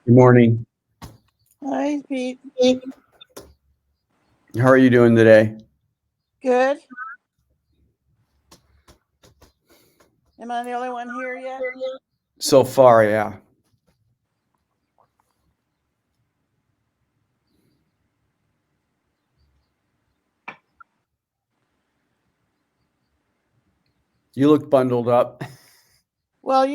Good morning. Hi, Pete. How are you doing today? Good. Am I the only one here yet? So far, yeah. You look bundled up. Well,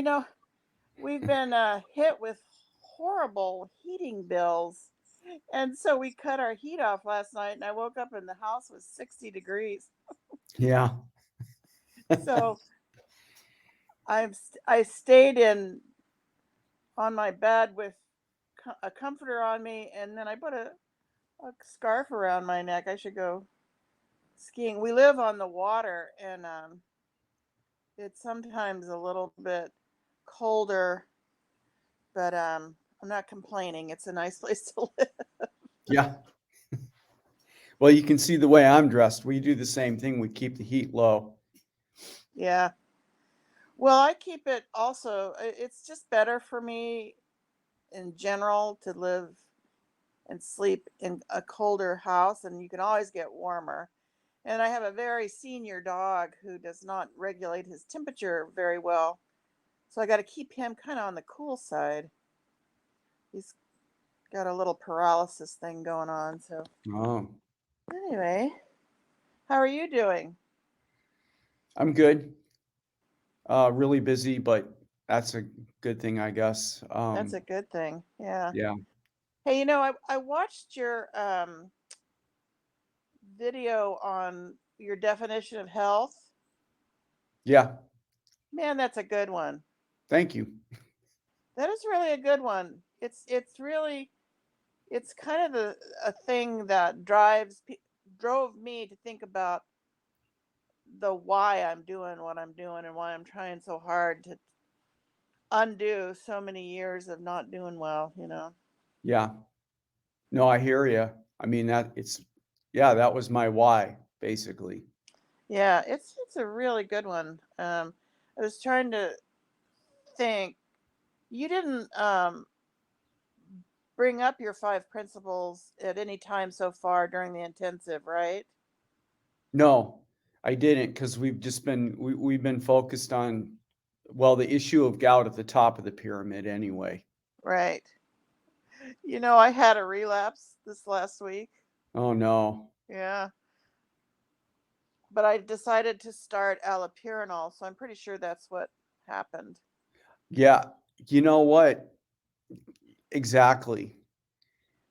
we've been hit with horrible heating bills. And so we cut our heat off last night, and I woke up and the house was 60 degrees. Yeah. So I stayed in on my bed with a comforter on me, and then I put a scarf around my neck. I should go skiing. We live on the water, and it's sometimes a little bit colder, but I'm not complaining. It's a nice place to live. Yeah. Well, you can see the way I'm dressed. We do the same thing. We keep the heat low. Yeah. Well, I keep it also. It's just better for me in general to live and sleep in a colder house, and you can always get warmer. And I have a very senior dog who does not regulate his temperature very well. So I got to keep him kind of on the cool side. He's got a little paralysis thing going on. So, Oh, anyway, how are you doing? I'm good. Really busy, but that's a good thing, I guess. That's a good thing. Yeah. Yeah. Hey, I watched your video on your definition of health. Yeah. Man, that's a good one. Thank you. That is really a good one. It's really it's kind of a thing that drove me to think about the why I'm doing what I'm doing and why I'm trying so hard to undo so many years of not doing well. Yeah. No, I hear you. I mean, yeah, that was my why, basically. Yeah, it's a really good one. I was trying to think. You didn't bring up your five principles at any time so far during the intensive, right? No, I didn't because we've been focused on, well, the issue of gout at the top of the pyramid anyway. Right. I had a relapse this last week. Oh no. Yeah. But I decided to start allopurinol, so I'm pretty sure that's what happened. Yeah, you know what? Exactly.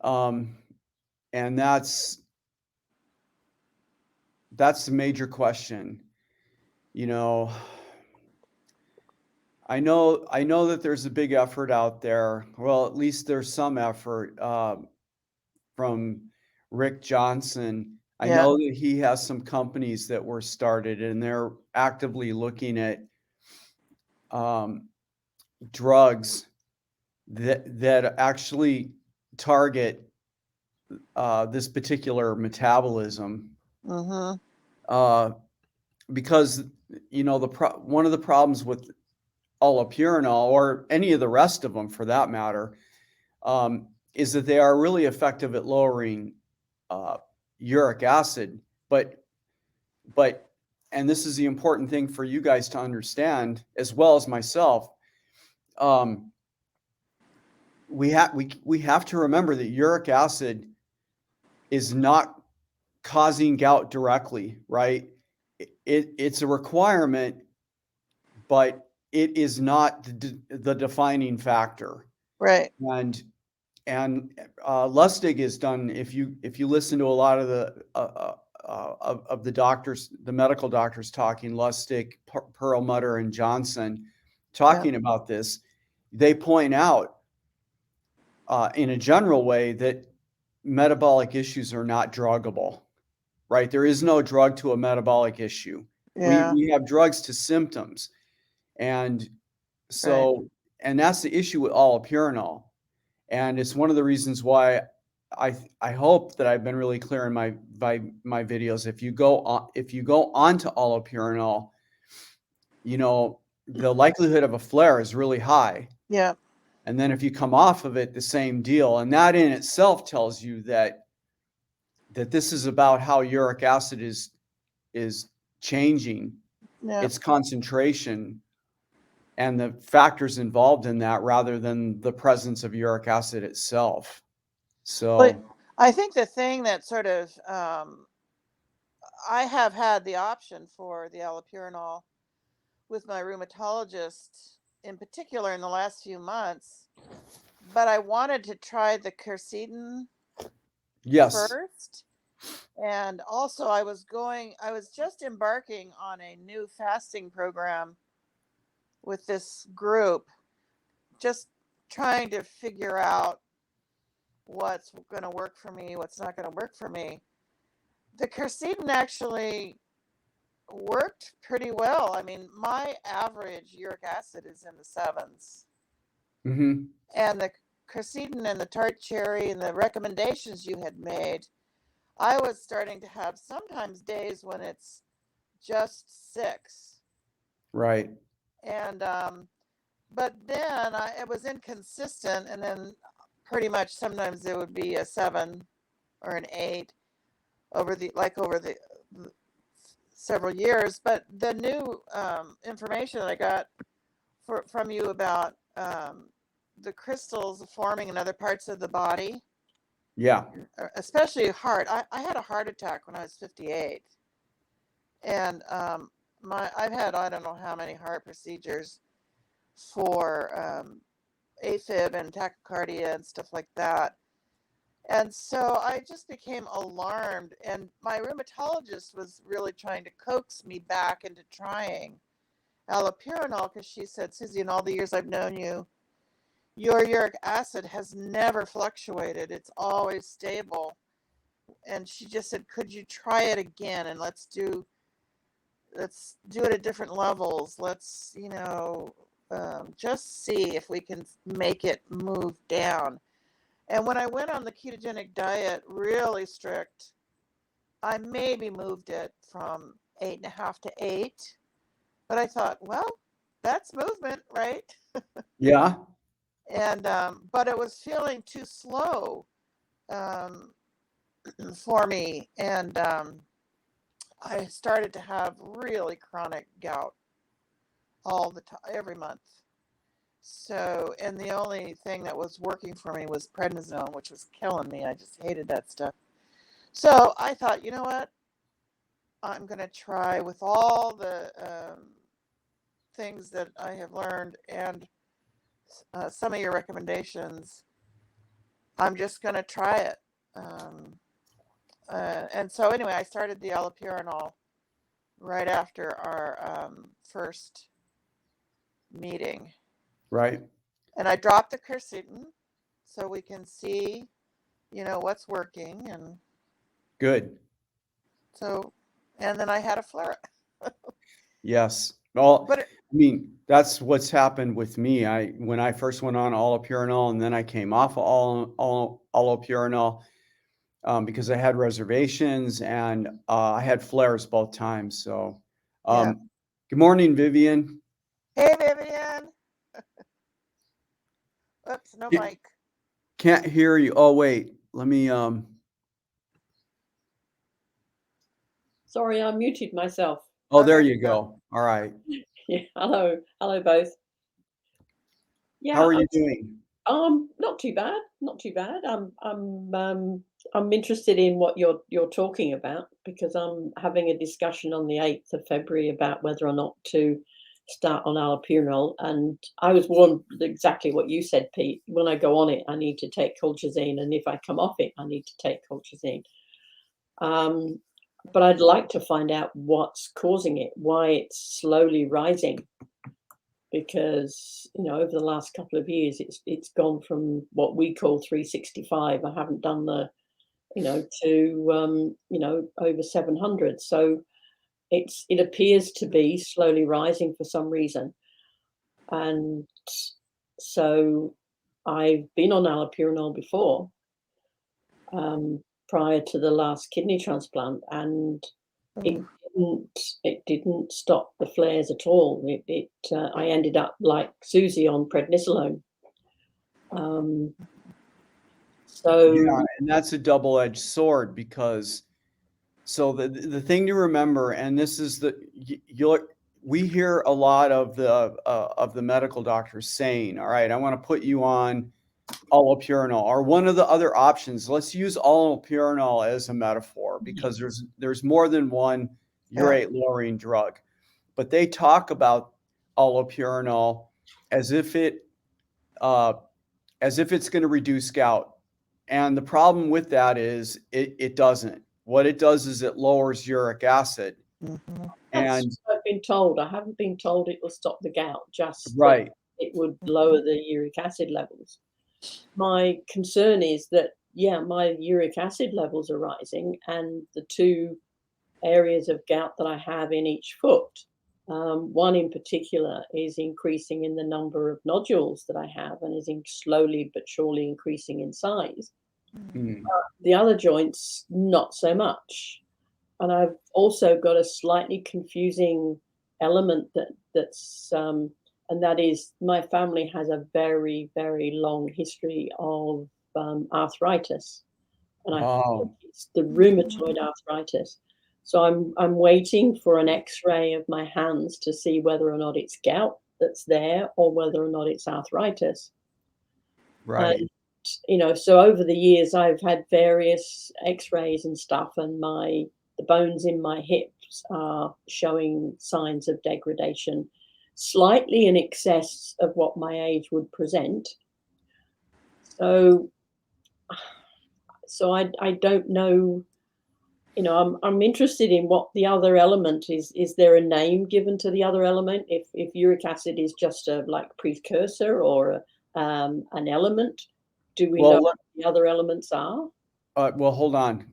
Um, and that's the major question. You know, I know that there's a big effort out there. Well, at least there's some effort from Rick Johnson. I Yeah. know that he has some companies that were started and they're actively looking at um, drugs that actually target this particular metabolism, Mhm. uh, because one of the problems with allopurinol or any of the rest of them for that matter is that they are really effective at lowering uh, uric acid, but and this is the important thing for you guys to understand as well as myself. Um, we have to remember that uric acid is not causing gout directly, right? It's a requirement, but it is not the defining factor. Right. And Lustig is done. If you listen to a lot of the doctors, the medical doctors talking, Lustig, Perlmutter, and Johnson Yeah. talking about this, they point out in a general way that metabolic issues are not druggable, right? There is no drug to a metabolic issue. We Yeah. we have drugs to symptoms, and Right. so and that's the issue with allopurinol, and it's one of the reasons why I hope that I've been really clear in my videos. If you go onto allopurinol, the likelihood of a flare is really high. Yeah. And then if you come off of it, the same deal. And that in itself tells you that this is about how uric acid is changing Yeah. its concentration and the factors involved in that rather than the presence of uric acid itself. But So I think the thing that sort of I have had the option for the allopurinol with my rheumatologist in particular in the last few months, but I wanted to try the quercetin yes, first. And also I was just embarking on a new fasting program with this group, just trying to figure out what's going to work for me, what's not going to work for me. The quercetin actually worked pretty well. I mean, my average uric acid is in the sevens. mm-hmm. And the quercetin and the tart cherry and the recommendations you had made, I was starting to have sometimes days when it's just 6. Right. And but then it was inconsistent, and then pretty much sometimes it would be a 7 or an 8 over the several years. But the new information that I got from you about the crystals forming in other parts of the body, Yeah. especially heart. I had a heart attack when I was 58, and I've had I don't know how many heart procedures for AFib and tachycardia and stuff like that. And so I just became alarmed, and my rheumatologist was really trying to coax me back into trying allopurinol because she said, Susie, in all the years I've known you, your uric acid has never fluctuated. It's always stable. And she just said, could you try it again, and let's do it at different levels. Let's, just see if we can make it move down. And when I went on the ketogenic diet, really strict, I maybe moved it from 8.5 to 8. But I thought, well, that's movement, right? Yeah. And but it was feeling too slow um, for me, and I started to have really chronic gout all the time, every month. So, and the only thing that was working for me was prednisone, which was killing me. I just hated that stuff. So I thought, you know what? I'm going to try with all the things that I have learned and some of your recommendations. I'm just going to try it. And so, anyway, I started the allopurinol right after our first meeting. Right. And I dropped the quercetin so we can see, what's working. And Good. so, and then I had a flare. Yes. Well, But I mean, that's what's happened with me. When I first went on allopurinol and then I came off of all allopurinol because I had reservations and I had flares both times. So, yeah. good morning, Vivian. Hey, Vivian. Oops, no Ca- mic. Can't hear you. Oh, wait. Let me Sorry, I muted myself. Oh, Oh, there there you you go. go. All right. Yeah, hello both. How Yeah, are you doing? not too bad, not too bad. I'm interested in what you're talking about because I'm having a discussion on the 8th of February about whether or not to start on allopurinol, and I was warned exactly what you said, Pete. When I go on it, I need to take colchicine, and if I come off it, I need to take colchicine. But I'd like to find out what's causing it, why it's slowly rising, because over the last couple of years it's gone from what we call 365. I haven't done the to over 700. So it appears to be slowly rising for some reason, and so I've been on allopurinol before, prior to the last kidney transplant, and it Mm. didn't stop the flares at all. I ended up like Susie on prednisolone, So Yeah, and that's a double-edged sword because so the thing to remember, and this is we hear a lot of the medical doctors saying, all right, I want to put you on allopurinol or one of the other options. Let's use allopurinol as a metaphor because there's more than one urate lowering drug, but they talk about allopurinol as if it's going to reduce gout. And the problem with that is it doesn't. What it does is it lowers uric acid. Mhm. that's And what I've been told. I haven't been told it will stop the gout, just that right, it would lower the uric acid levels. My concern is that, yeah, my uric acid levels are rising, and the two areas of gout that I have in each foot, one in particular is increasing in the number of nodules that I have and is slowly but surely increasing in size. mm, The other joints, not so much. And I've also got a slightly confusing element and that is my family has a very, very long history of arthritis, and I think oh, it's the rheumatoid arthritis. So I'm waiting for an X-ray of my hands to see whether or not it's gout that's there or whether or not it's arthritis. right. And so over the years, I've had various X-rays and stuff, and the bones in my hips are showing signs of degradation, slightly in excess of what my age would present. So, I don't know. I'm interested in what the other element is. Is there a name given to the other element? If uric acid is just a like precursor or an element, do we know Well, what the other elements are? well, hold on.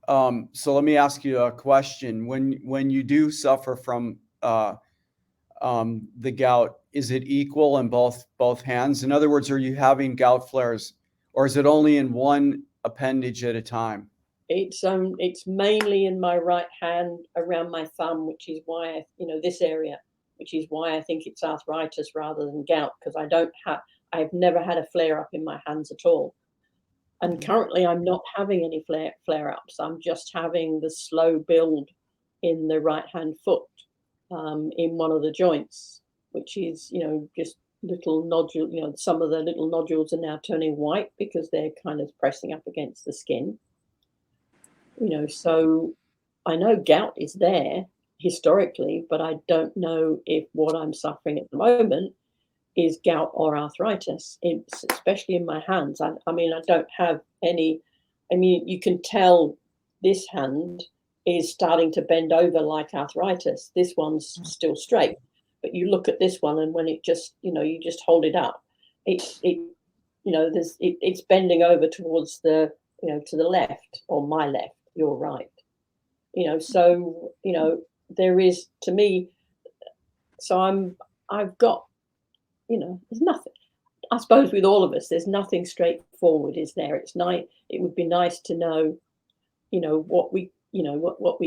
So let me ask you a question. When you do suffer from the gout, is it equal in both hands? In other words, are you having gout flares, or is it only in one appendage at a time? It's mainly in my right hand around my thumb, which is why this area, which is why I think it's arthritis rather than gout, because I've never had a flare up in my hands at all. And currently, I'm not having any flare-ups. I'm just having the slow build in the right-hand foot, in one of the joints, which is, just little nodule. Some of the little nodules are now turning white because they're kind of pressing up against the skin. So I know gout is there historically, but I don't know if what I'm suffering at the moment is gout or arthritis. It's especially in my hands. I mean, I don't have any. I mean, you can tell this hand is starting to bend over like arthritis. This one's still straight, but you look at this one, and when it just, you just hold it up, it's bending over towards to the left or my left, your right. So there is to me. So I've got there's nothing. I suppose with all of us, there's nothing straightforward, is there? It's nice. It would be nice to know, what we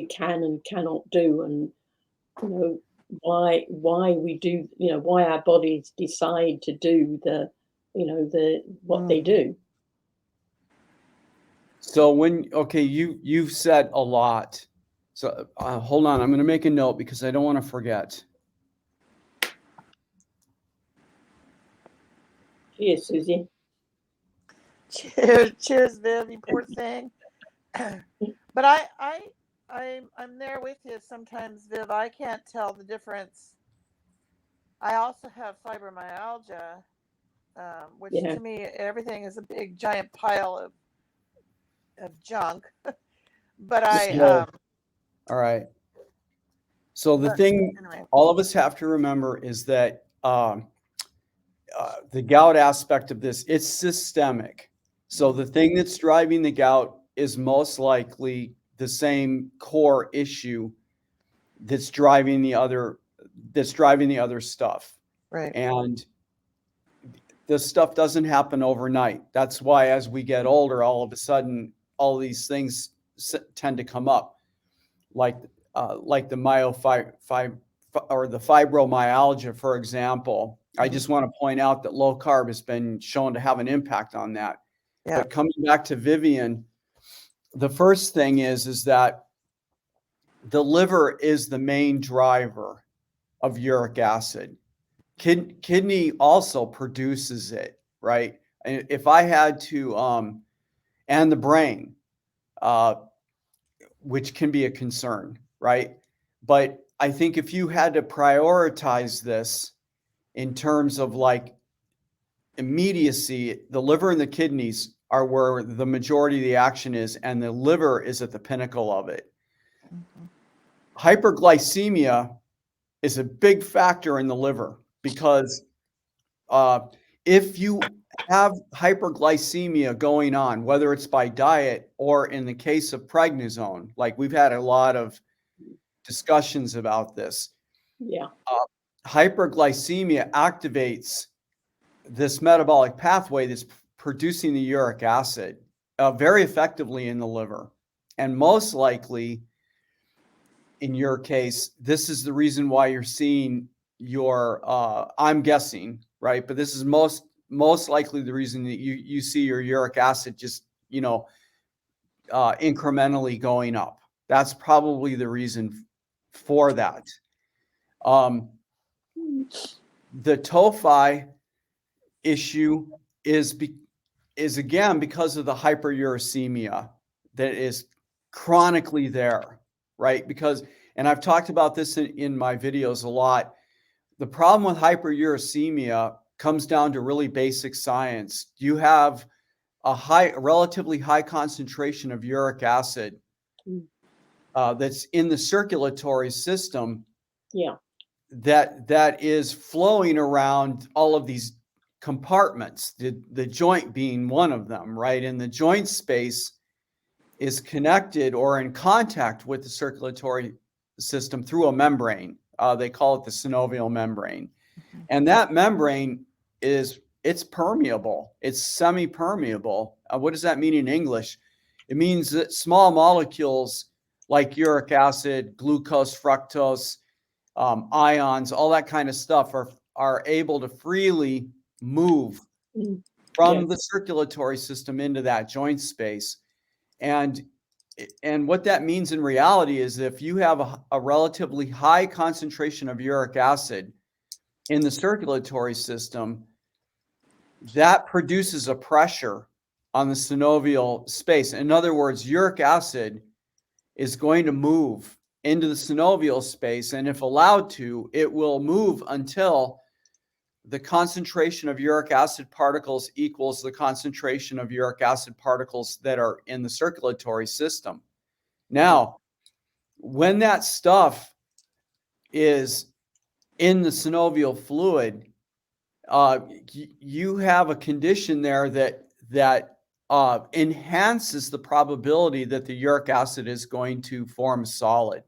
can and cannot do, and you know, why we do, why our bodies decide to do what they do. So okay, you've said a lot. So hold on, I'm going to make a note because I don't want to forget. Cheers, Susie. Cheers, Viv, you poor thing. But I'm there with you sometimes, Viv. I can't tell the difference. I also have fibromyalgia, which Yeah. to me everything is a big giant pile of junk. But So, all right. So the but thing anyway. all of us have to remember is that the gout aspect of this, it's systemic. So the thing that's driving the gout is most likely the same core issue that's driving the other stuff. Right. And this stuff doesn't happen overnight. That's why as we get older, all of a sudden, all these things tend to come up, like the or the fibromyalgia, for example. I just want to point out that low carb has been shown to have an impact on that. Yeah. But coming back to Vivian, the first thing is that the liver is the main driver of uric acid. Kidney also produces it, right? And if I had to, and the brain, which can be a concern, right? But I think if you had to prioritize this in terms of like immediacy, the liver and the kidneys are where the majority of the action is, and the liver is at the pinnacle of it. Hyperglycemia is a big factor in the liver because if you have hyperglycemia going on, whether it's by diet or in the case of prednisone, like we've had a lot of discussions about this, Yeah. hyperglycemia activates this metabolic pathway that's producing the uric acid very effectively in the liver. And most likely, in your case, this is the reason why you're seeing your, I'm guessing, right? But this is most likely the reason that you see your uric acid just, incrementally going up. That's probably the reason for that. The tophi issue is again because of the hyperuricemia that is chronically there, right? Because, and I've talked about this in my videos a lot, the problem with hyperuricemia comes down to really basic science. You have a relatively high concentration of uric acid that's in the circulatory system. Yeah. That is flowing around all of these compartments, the joint being one of them, right? And the joint space is connected or in contact with the circulatory system through a membrane. They call it the synovial membrane. And that membrane it's permeable. It's semi-permeable. What does that mean in English? It means that small molecules like uric acid, glucose, fructose, ions, all that kind of stuff are able to freely move from the circulatory system into that joint space. And what that means in reality is if you have a relatively high concentration of uric acid in the circulatory system, that produces a pressure on the synovial space. In other words, uric acid is going to move into the synovial space, and if allowed to, it will move until the concentration of uric acid particles equals the concentration of uric acid particles that are in the circulatory system. Now, when that stuff is in the synovial fluid, you have a condition there that enhances the probability that the uric acid is going to form solid.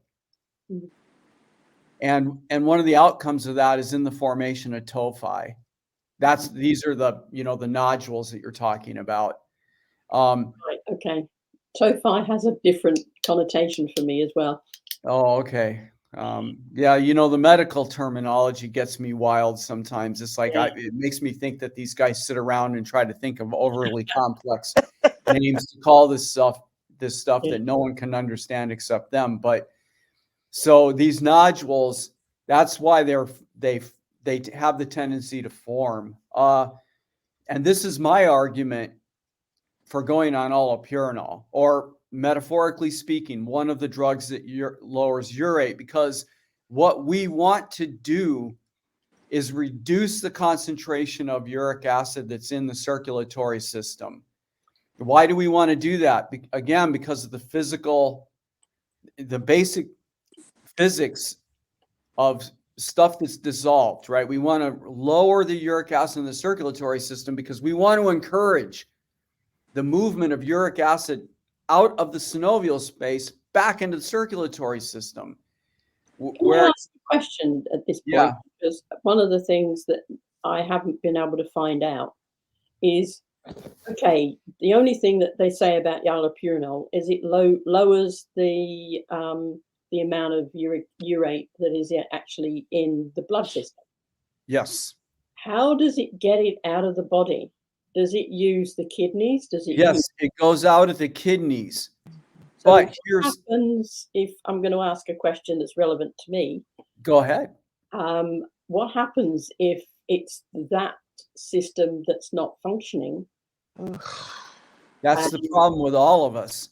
And one of the outcomes of that is in the formation of tophi. These are the nodules that you're talking about. Right, okay. Tophi has a different connotation for me as well. Oh, okay. Yeah, the medical terminology gets me wild sometimes. It's like it makes me think that these guys sit around and try to think of overly complex names to call this stuff that no one can understand except them. But so these nodules, that's why they have the tendency to form. And this is my argument for going on allopurinol, or metaphorically speaking, one of the drugs that lowers urate, because what we want to do is reduce the concentration of uric acid that's in the circulatory system. Why do we want to do that? Again, because of the basic physics of stuff that's dissolved, right? We want to lower the uric acid in the circulatory system because we want to encourage the movement of uric acid out of the synovial space back into the circulatory system. Can I ask a question at this point? Yeah. Because one of the things that I haven't been able to find out is, okay, the only thing that they say about allopurinol is it lowers the amount of urate that is actually in the blood system. Yes. How does it get it out of the body? Does it use the kidneys? Does it use... Yes, it goes out of the kidneys. So But what here's, happens if I'm going to ask a question that's relevant to me? go ahead. What happens if it's that system that's not functioning? That's the And problem with all of us.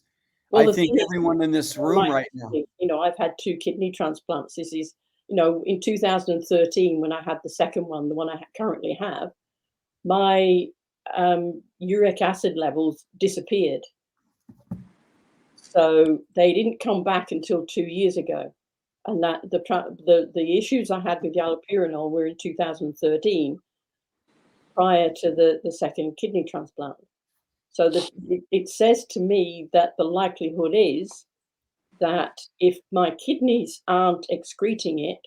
well, I the think thing is, everyone in this my room right now. I've had 2 kidney transplants. This is, in 2013 when I had the second one, the one I currently have, my uric acid levels disappeared. So they didn't come back until 2 years ago. And that the issues I had with the allopurinol were in 2013, prior to the second kidney transplant. So it says to me that the likelihood is that if my kidneys aren't excreting it,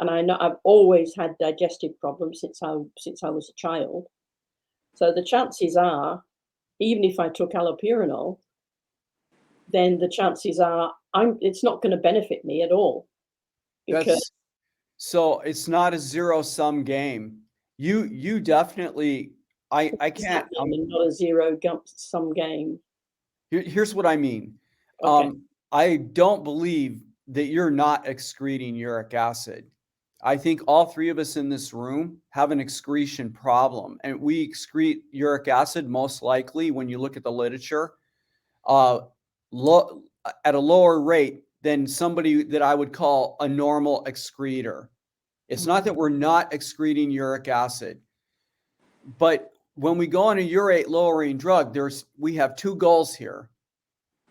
and I know I've always had digestive problems since I was a child, so the chances are, even if I took allopurinol, then the chances are it's not going to benefit me at all, because That's so it's not a zero-sum game. You definitely I what's can't happening and not a zero sum game. here's what I mean. Okay. I don't believe that you're not excreting uric acid. I think all three of us in this room have an excretion problem, and we excrete uric acid most likely when you look at the literature, uh, at a lower rate than somebody that I would call a normal excreter. It's not that we're not excreting uric acid, but when we go on a urate lowering drug, we have two goals here.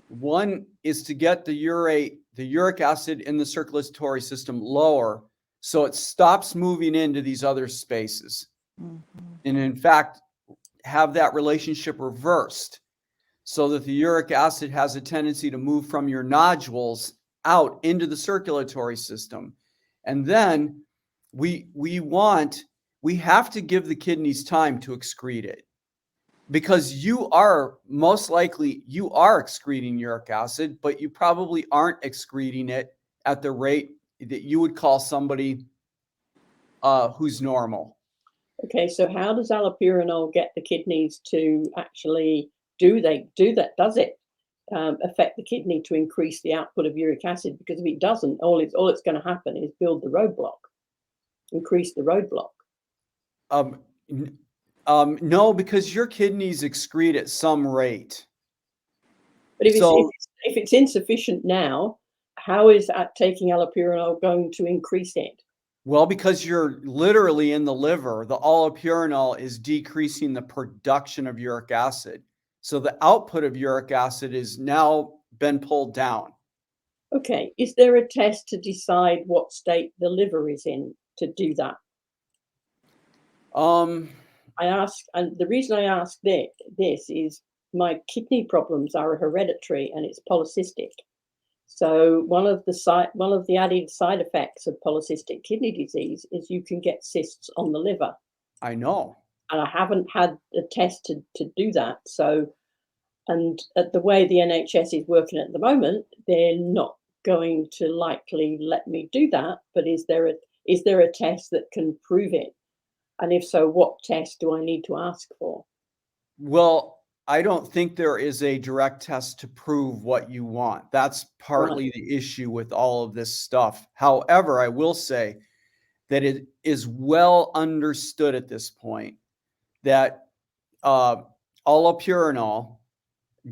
One is to get the uric acid in the circulatory system lower so it stops moving into these other spaces. And in fact, have that relationship reversed so that the uric acid has a tendency to move from your nodules out into the circulatory system. And then we have to give the kidneys time to excrete it, because you are excreting uric acid, but you probably aren't excreting it at the rate that you would call somebody who's normal. Okay, so how does allopurinol get the kidneys to actually do that? Does it affect the kidney to increase the output of uric acid? Because if it doesn't, all it's going to happen is build the roadblock, increase the roadblock. No, because your kidneys excrete at some rate. But if So, it's insufficient now, how is taking allopurinol going to increase it? well, because you're literally in the liver, the allopurinol is decreasing the production of uric acid. So the output of uric acid is now been pulled down. Okay, is there a test to decide what state the liver is in to do that? I ask, and the reason I ask this is my kidney problems are hereditary and it's polycystic. So one of the added side effects of polycystic kidney disease is you can get cysts on the liver. I know. And I haven't had a test to do that. So, and at the way the NHS is working at the moment, they're not going to likely let me do that. But is there a test that can prove it? And if so, what test do I need to ask for? Well, I don't think there is a direct test to prove what you want. That's partly Right. the issue with all of this stuff. However, I will say that it is well understood at this point that allopurinol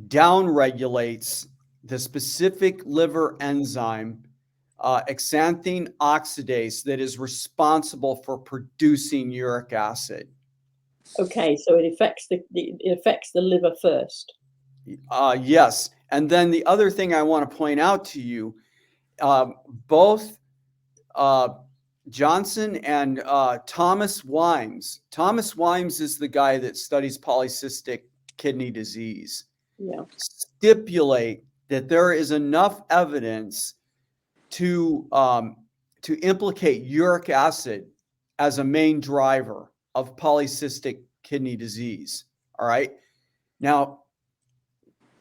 downregulates the specific liver enzyme, xanthine oxidase, that is responsible for producing uric acid. Okay, so it affects the liver first. Yes. And then the other thing I want to point out to you, both Johnson and Thomas Wimes. Thomas Wimes is the guy that studies polycystic kidney disease. Yeah. Stipulate that there is enough evidence to implicate uric acid as a main driver of polycystic kidney disease. All right. Now,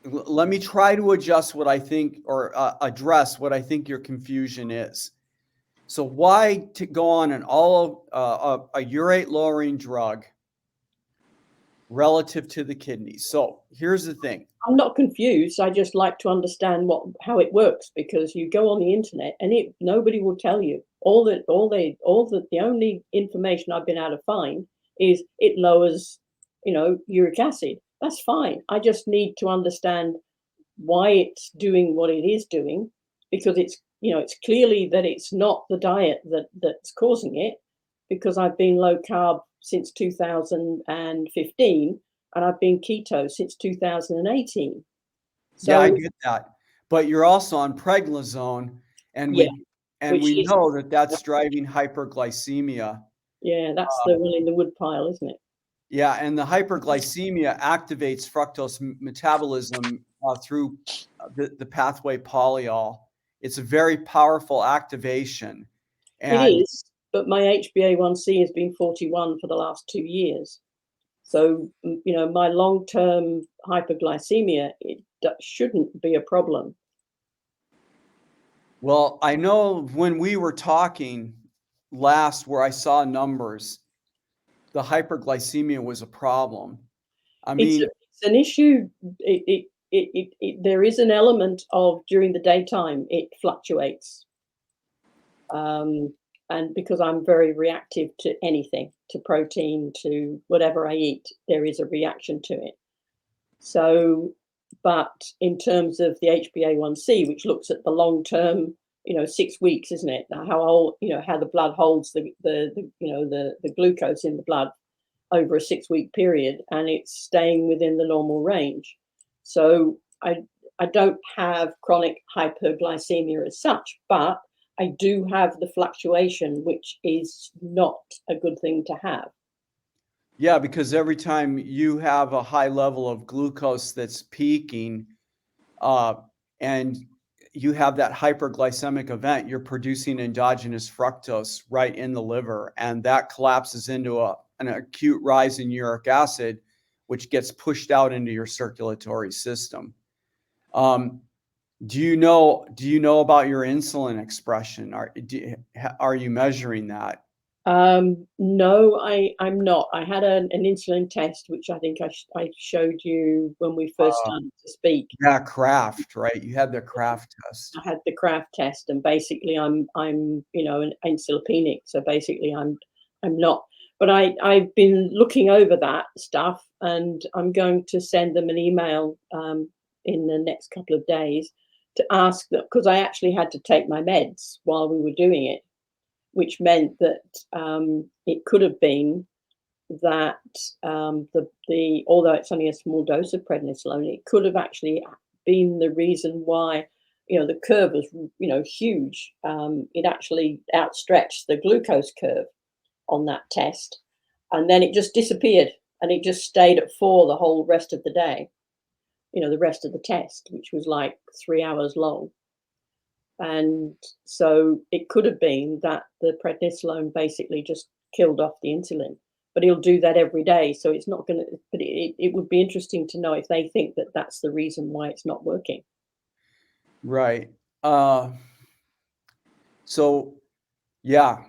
let me try to adjust what I think, or address what I think your confusion is. So why to go on an a urate lowering drug relative to the kidneys? So here's the thing. I'm not confused. I just like to understand how it works, because you go on the internet and nobody will tell you. The only information I've been able to find is it lowers, uric acid. That's fine. I just need to understand why it's doing what it is doing, because it's clearly that it's not the diet that's causing it, because I've been low carb since 2015 and I've been keto since 2018. Yeah, I So get that. But you're also on prednisone, and yeah, we which is know that that's driving hyperglycemia. yeah, that's the one in the wood pile, isn't it? Yeah, and the hyperglycemia activates fructose metabolism through the pathway polyol. It's a very powerful activation. It And is, but my HbA1c has been 41 for the last 2 years. So, my long-term hyperglycemia, shouldn't be a problem. well, I know when we were talking last where I saw numbers, the hyperglycemia was a problem. I It's mean, an issue. There is an element of during the daytime it fluctuates, and because I'm very reactive to anything, to protein, to whatever I eat, there is a reaction to it. So, but in terms of the HbA1c, which looks at the long term, 6 weeks, isn't it? How the blood holds the glucose in the blood over a 6-week period, and it's staying within the normal range. So I don't have chronic hyperglycemia as such, but I do have the fluctuation, which is not a good thing to have. yeah, because every time you have a high level of glucose that's peaking, and you have that hyperglycemic event, you're producing endogenous fructose right in the liver, and that collapses into an acute rise in uric acid, which gets pushed out into your circulatory system. Do you know about your insulin expression? Are you measuring that? No, I'm not. I had an insulin test, which I think I showed you when we first Uh, started to speak. yeah, Kraft, right? You had the Kraft test. I had the Kraft test, and basically I'm an insulopenic, so basically I'm not. But I've been looking over that stuff, and I'm going to send them an email in the next couple of days to ask that, because I actually had to take my meds while we were doing it, which meant that it could have been that the although it's only a small dose of prednisolone, it could have actually been the reason why the curve was huge. It actually outstretched the glucose curve on that test, and then it just disappeared, and it just stayed at 4 the whole rest of the day. The rest of the test, which was like 3 hours long. And so it could have been that the prednisolone basically just killed off the insulin, but he'll do that every day. So it's not going to, but it would be interesting to know if they think that that's the reason why it's not working. Right. So yeah,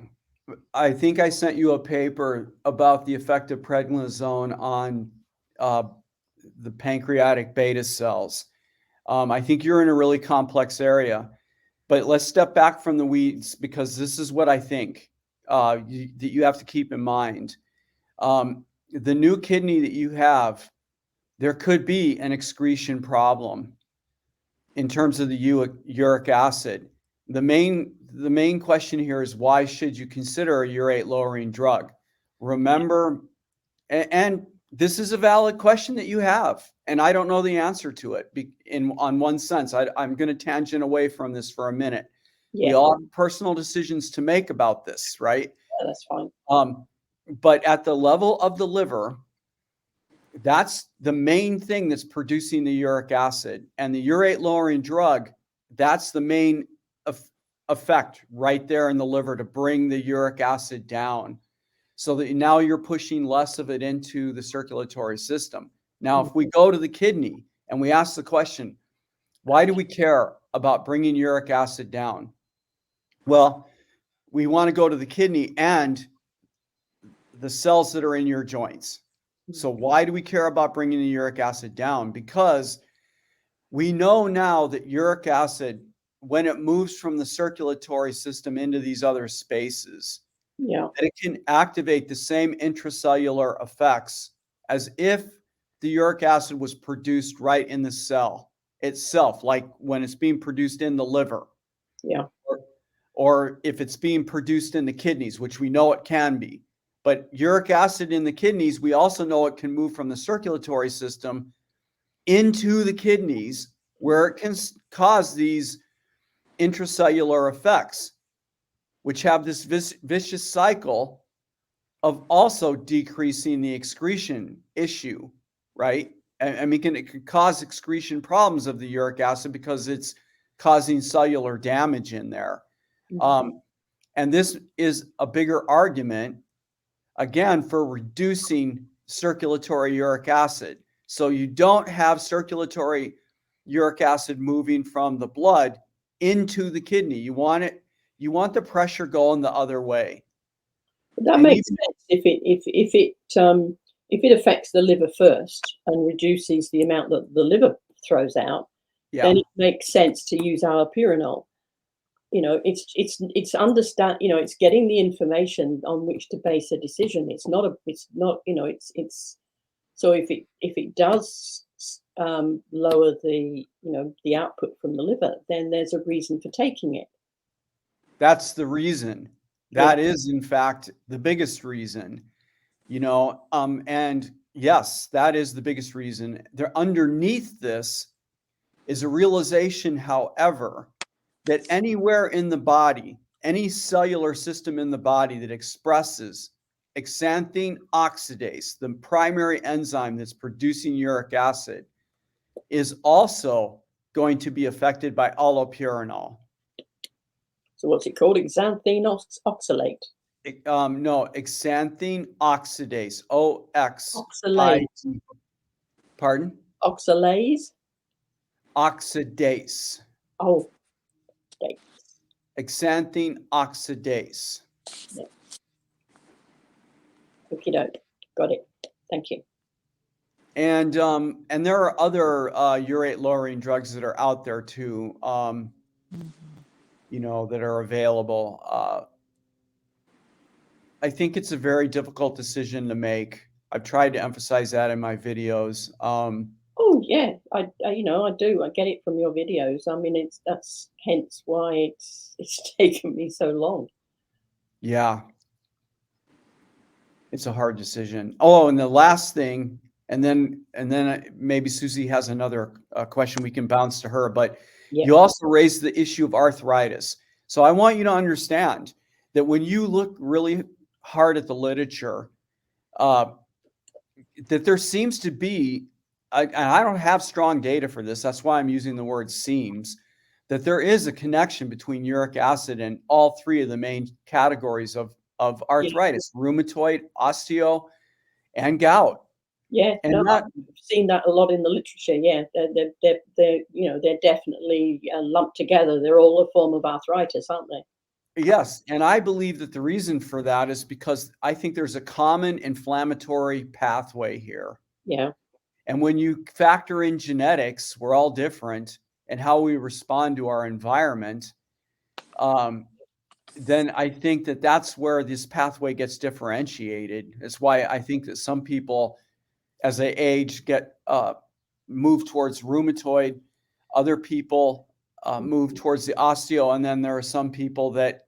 I think I sent you a paper about the effect of prednisone on uh, the pancreatic beta cells. I think you're in a really complex area, but let's step back from the weeds because this is what I think that you have to keep in mind. The new kidney that you have, there could be an excretion problem in terms of the uric acid. The main question here is why should you consider a urate lowering drug? Remember, and this is a valid question that you have, and I don't know the answer to it. On one sense, I'm going to tangent away from this for a minute. We Yeah, all have personal decisions to make about this, right? that's fine. But at the level of the liver, that's the main thing that's producing the uric acid, and the urate lowering drug, that's the main effect right there in the liver to bring the uric acid down so that now you're pushing less of it into the circulatory system. Now, if we go to the kidney and we ask the question, why do we care about bringing uric acid down? Well, we want to go to the kidney and the cells that are in your joints. So why do we care about bringing the uric acid down? Because we know now that uric acid, when it moves from the circulatory system into these other spaces, Yeah. that it can activate the same intracellular effects as if the uric acid was produced right in the cell itself, like when it's being produced in the liver. Yeah. Or if it's being produced in the kidneys, which we know it can be. But uric acid in the kidneys, we also know it can move from the circulatory system into the kidneys, where it can cause these intracellular effects, which have this vicious cycle of also decreasing the excretion issue, right? I mean, it can cause excretion problems of the uric acid because it's causing cellular damage in there. And this is a bigger argument, again, for reducing circulatory uric acid. So you don't have circulatory uric acid moving from the blood into the kidney. You want the pressure going the other way. That And makes sense if it affects the liver first and reduces the amount that the liver throws out, yeah, then it makes sense to use allopurinol. You know, it's understand. You know, it's getting the information on which to base a decision. It's not. You know, it's. So if it does lower the the output from the liver, then there's a reason for taking it. that's the reason. Yeah. That is, in fact, the biggest reason. And yes, that is the biggest reason. There, underneath this is a realization, however, that anywhere in the body, any cellular system in the body that expresses xanthine oxidase, the primary enzyme that's producing uric acid, is also going to be affected by allopurinol. So what's it called? Xanthine oxalate. No, xanthine oxidase. OX. Oxalase. Pardon? Oxalase. Oxidase. Oh, okay. Xanthine oxidase. Yeah. Okie doke. Got it. Thank you. And there are other urate lowering drugs that are out there too, you know, that are available. I think it's a very difficult decision to make. I've tried to emphasize that in my videos. Oh yeah, I you know I do. I get it from your videos. I mean, that's hence why it's taken me so long. Yeah, it's a hard decision. Oh, and the last thing, and then maybe Susie has another question we can bounce to her. But Yeah. you also raised the issue of arthritis. So I want you to understand that when you look really hard at the literature, that there seems to be, and I don't have strong data for this, that's why I'm using the word seems, that there is a connection between uric acid and all three of the main categories of arthritis: rheumatoid, osteo, and gout. Yeah, And no, not, I've seen that a lot in the literature. Yeah, they're you know they're definitely lumped together. They're all a form of arthritis, aren't they? yes, and I believe that the reason for that is because I think there's a common inflammatory pathway here. Yeah. And when you factor in genetics, we're all different, and how we respond to our environment, then I think that that's where this pathway gets differentiated. It's why I think that some people, as they age, get move towards rheumatoid. Other people move towards the osteo, and then there are some people that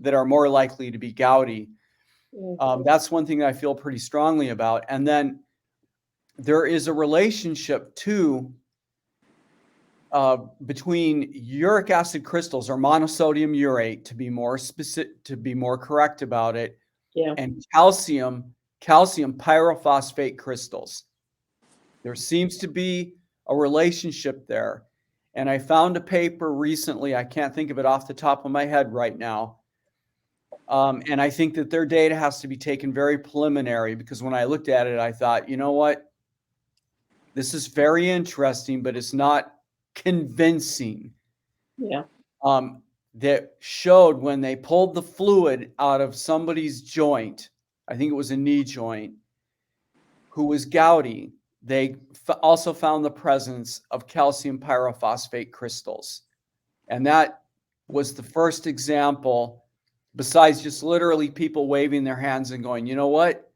are more likely to be gouty. That's one thing that I feel pretty strongly about. And then there is a relationship too between uric acid crystals, or monosodium urate, to be more specific, to be more correct about it, Yeah. and calcium pyrophosphate crystals. There seems to be a relationship there. And I found a paper recently, I can't think of it off the top of my head right now. And I think that their data has to be taken very preliminary, because when I looked at it, I thought, you know what? This is very interesting, but it's not convincing. Yeah. that showed when they pulled the fluid out of somebody's joint, I think it was a knee joint, who was gouty, they also found the presence of calcium pyrophosphate crystals. And that was the first example, besides just literally people waving their hands and going, you know what?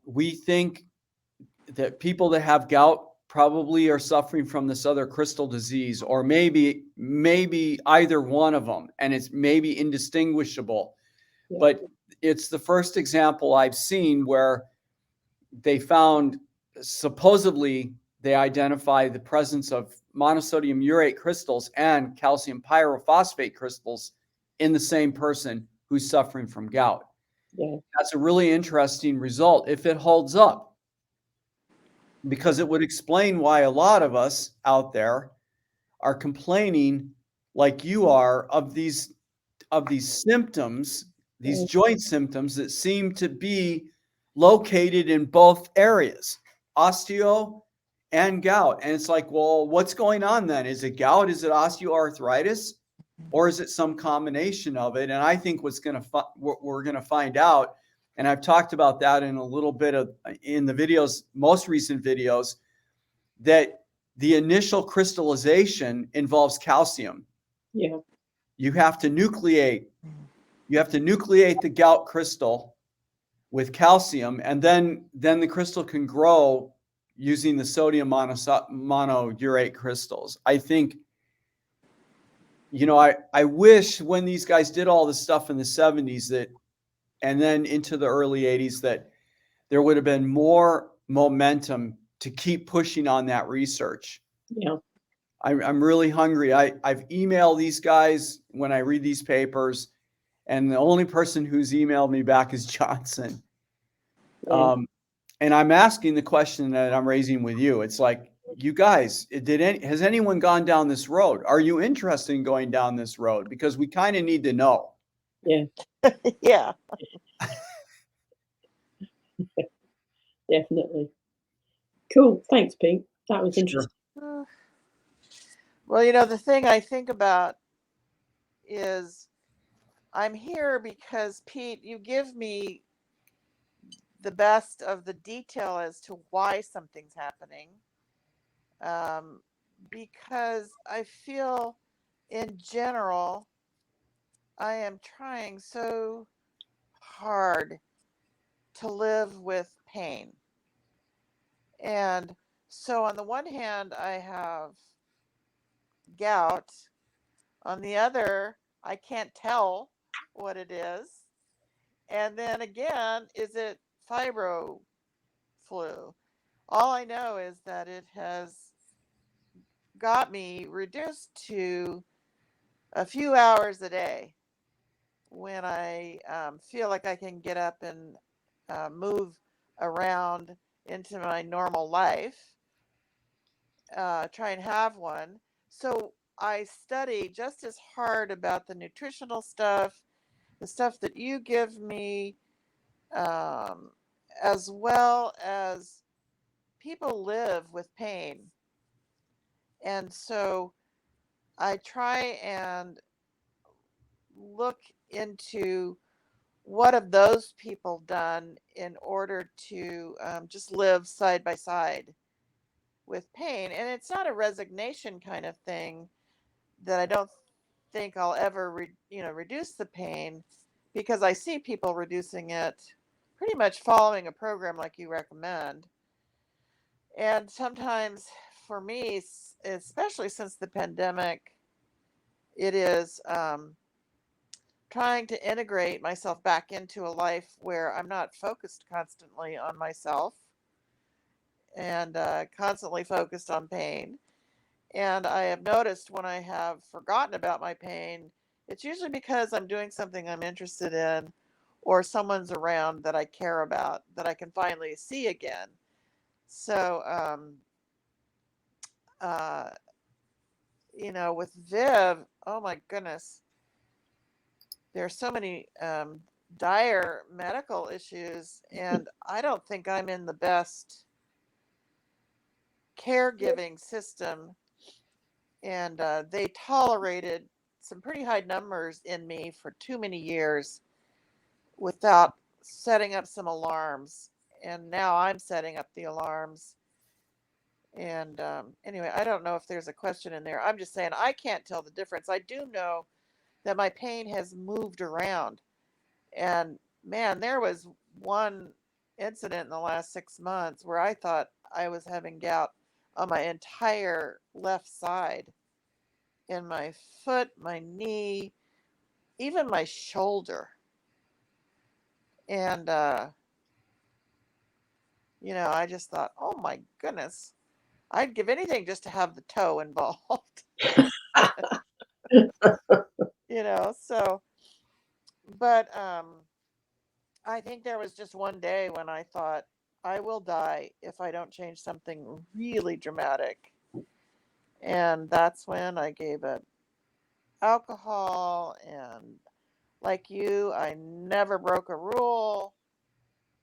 We think that people that have gout probably are suffering from this other crystal disease, or maybe either one of them, and it's maybe indistinguishable. Yeah. But it's the first example I've seen where they found, supposedly they identify the presence of monosodium urate crystals and calcium pyrophosphate crystals in the same person who's suffering from gout. Yeah. That's a really interesting result if it holds up, because it would explain why a lot of us out there are complaining like you are of these symptoms, these joint symptoms that seem to be located in both areas, osteo and gout. And it's like, well, what's going on then? Is it gout? Is it osteoarthritis? Or is it some combination of it? And I think what we're going to find out, and I've talked about that in a little bit of in the videos, most recent videos, that the initial crystallization involves calcium. Yeah. You have to nucleate the gout crystal with calcium, and then the crystal can grow using the sodium monourate crystals. I think, I wish when these guys did all this stuff in the 70s and then into the early 80s, that there would have been more momentum to keep pushing on that research. Yeah. I'm really hungry. I've emailed these guys when I read these papers, and the only person who's emailed me back is Johnson. Yeah. And I'm asking the question that I'm raising with you. It's like, you guys, has anyone gone down this road? Are you interested in going down this road? Because we kind of need to know. Yeah. Yeah. Definitely. Cool. Thanks, Pete. That was interesting. Well, the thing I think about is I'm here because, Pete, you give me the best of the detail as to why something's happening. Because I feel in general, I am trying so hard to live with pain. And so, on the one hand, I have gout. On the other, I can't tell what it is. And then again, is it fibro flu? All I know is that it has got me reduced to a few hours a day when I feel like I can get up and move around into my normal life, try and have one. So I study just as hard about the nutritional stuff, the stuff that you give me, um, as well as people live with pain. And so I try and look into what have those people done in order to just live side by side with pain. And it's not a resignation kind of thing that I don't think I'll ever reduce the pain, because I see people reducing it pretty much following a program like you recommend. And sometimes for me, especially since the pandemic, it is trying to integrate myself back into a life where I'm not focused constantly on myself and constantly focused on pain. And I have noticed when I have forgotten about my pain, it's usually because I'm doing something I'm interested in, or someone's around that I care about that I can finally see again. So, uh, with Viv, oh my goodness, there are so many dire medical issues, and I don't think I'm in the best caregiving system. And they tolerated some pretty high numbers in me for too many years without setting up some alarms. And now I'm setting up the alarms. And anyway, I don't know if there's a question in there. I'm just saying I can't tell the difference. I do know that my pain has moved around. And man, there was one incident in the last 6 months where I thought I was having gout on my entire left side, in my foot, my knee, even my shoulder. And, I just thought, oh my goodness, I'd give anything just to have the toe involved, so, but, I think there was just one day when I thought, I will die if I don't change something really dramatic. And that's when I gave up alcohol. And like you, I never broke a rule.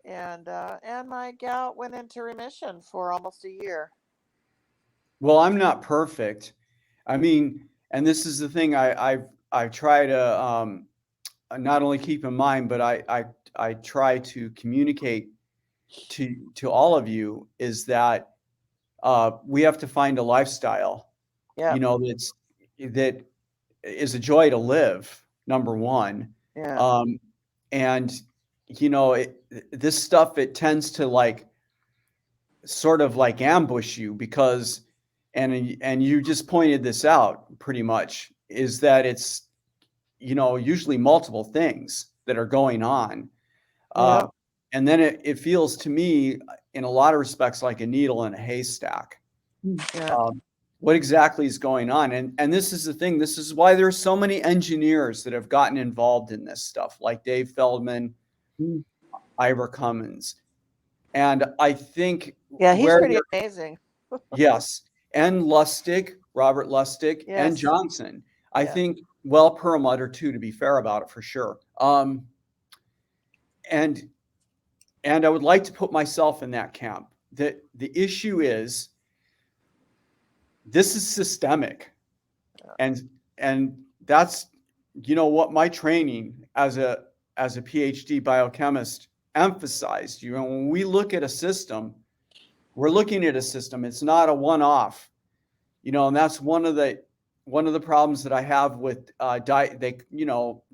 And my gout went into remission for almost a year. Well, I'm not perfect. I mean, and this is the thing I try to not only keep in mind, but I try to communicate to all of you is that we have to find a lifestyle, Yeah, that is a joy to live. Number one, yeah, um, and this stuff, it tends to like sort of like ambush you because, and you just pointed this out pretty much, is that it's usually multiple things that are going on. yeah, Uh, and then it feels to me, in a lot of respects, like a needle in a haystack. yeah, Um, what exactly is going on? And this is the thing. This is why there's so many engineers that have gotten involved in this stuff, like Dave Feldman, Mm. Ira Cummins. And I think yeah. He's where pretty they're, amazing. yes, and Lustig, Robert Lustig, and Yes, Johnson. I yeah, think, well, Perlmutter too, to be fair about it, for sure. And I would like to put myself in that camp. That the issue is, this is systemic, and that's what my training as a PhD biochemist emphasized. When we look at a system, we're looking at a system. It's not a one-off. And that's one of the problems that I have with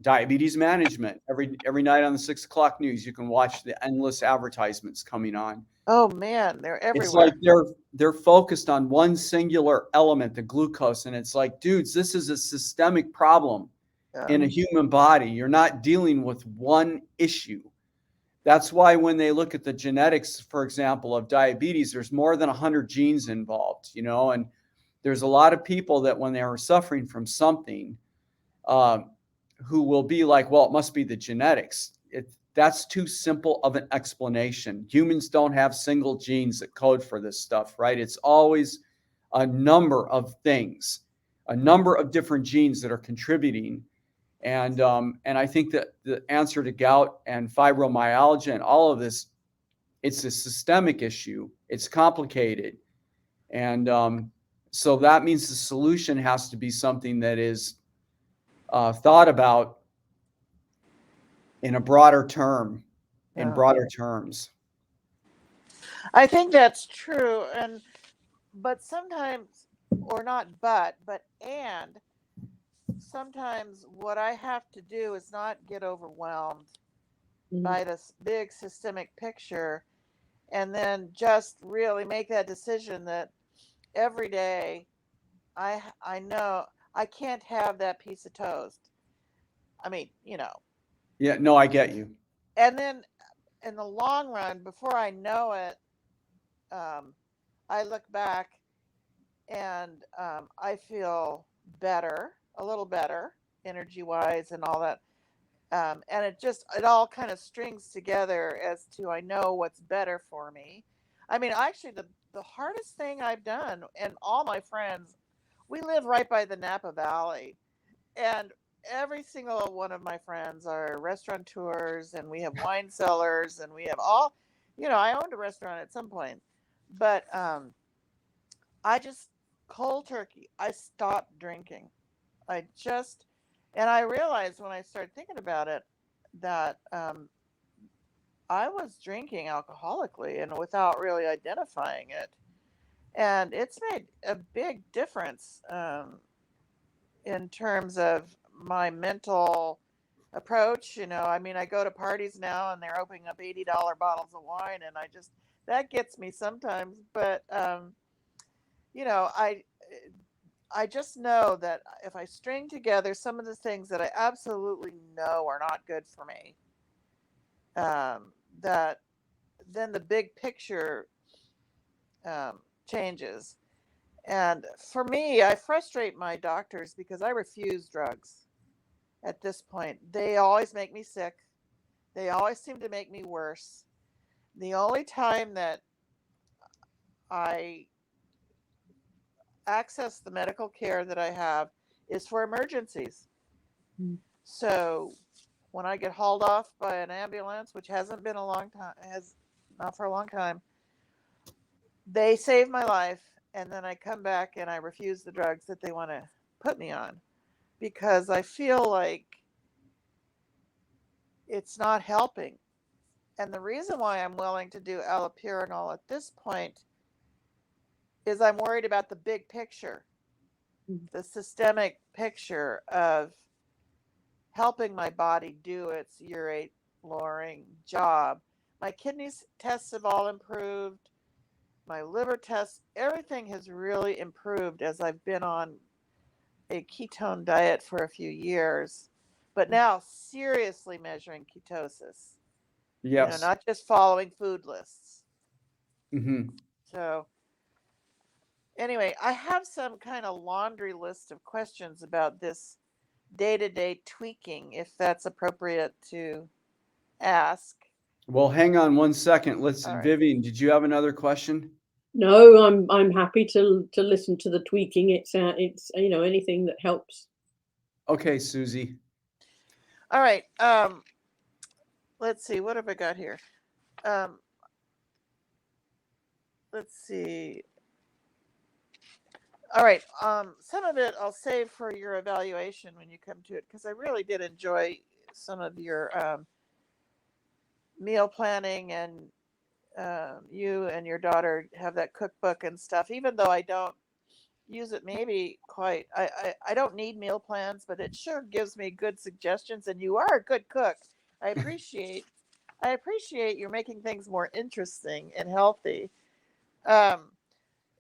diabetes management. Every night on the 6 o'clock news, you can watch the endless advertisements coming on. oh man, they're It's like everywhere. they're focused on one singular element, the glucose, and it's like, dudes, this is a systemic problem Yeah, in a human body. You're not dealing with one issue. That's why when they look at the genetics, for example, of diabetes, there's more than 100 genes involved, and there's a lot of people that when they are suffering from something, who will be like, well, it must be the genetics. That's too simple of an explanation. Humans don't have single genes that code for this stuff, right? It's always a number of things, a number of different genes that are contributing. And I think that the answer to gout and fibromyalgia and all of this, it's a systemic issue. It's complicated. And so that means the solution has to be something that is thought about in a broader term, in yeah. broader terms. I think that's true. But sometimes, or not but and sometimes what I have to do is not get overwhelmed Mm. by this big systemic picture, and then just really make that decision that every day I know I can't have that piece of toast. I mean, Yeah, no, I get you. and then in the long run, before I know it, um, I look back and I feel better, a little better, energy wise, and all that. And it all kind of strings together as to I know what's better for me. I mean, actually, the hardest thing I've done, and all my friends, we live right by the Napa Valley, and every single one of my friends are restaurateurs, and we have wine cellars, and we have all, I owned a restaurant at some point, but I just cold turkey. I stopped drinking. I just And I realized when I started thinking about it that I was drinking alcoholically and without really identifying it. And it's made a big difference in terms of my mental approach. I mean, I go to parties now and they're opening up $80 bottles of wine, and that gets me sometimes. But, you know, I, I just know that if I string together some of the things that I absolutely know are not good for me, that then the big picture changes. And for me, I frustrate my doctors because I refuse drugs at this point. They always make me sick. They always seem to make me worse. The only time that I access the medical care that I have is for emergencies. Mm. So when I get hauled off by an ambulance, which hasn't been a long time, has not for a long time, they save my life, and then I come back and I refuse the drugs that they want to put me on because I feel like it's not helping. And the reason why I'm willing to do allopurinol at this point is I'm worried about the big picture, the systemic picture of helping my body do its urate lowering job. My kidneys tests have all improved. My liver tests, everything has really improved as I've been on a ketone diet for a few years, but now seriously measuring ketosis, Yes. not just following food lists. Hmm. So, anyway, I have some kind of laundry list of questions about this day to day tweaking, if that's appropriate to ask. Well, hang on one second. All right. Vivian, did you have another question? No, I'm happy to listen to the tweaking. It's anything that helps. Okay, Susie. All right. Let's see. What have I got here? Um, let's see. All right. Some of it I'll save for your evaluation when you come to it because I really did enjoy some of your meal planning, and you and your daughter have that cookbook and stuff. Even though I don't use it, maybe quite. I don't need meal plans, but it sure gives me good suggestions. And you are a good cook. I appreciate. I appreciate you're making things more interesting and healthy. Um,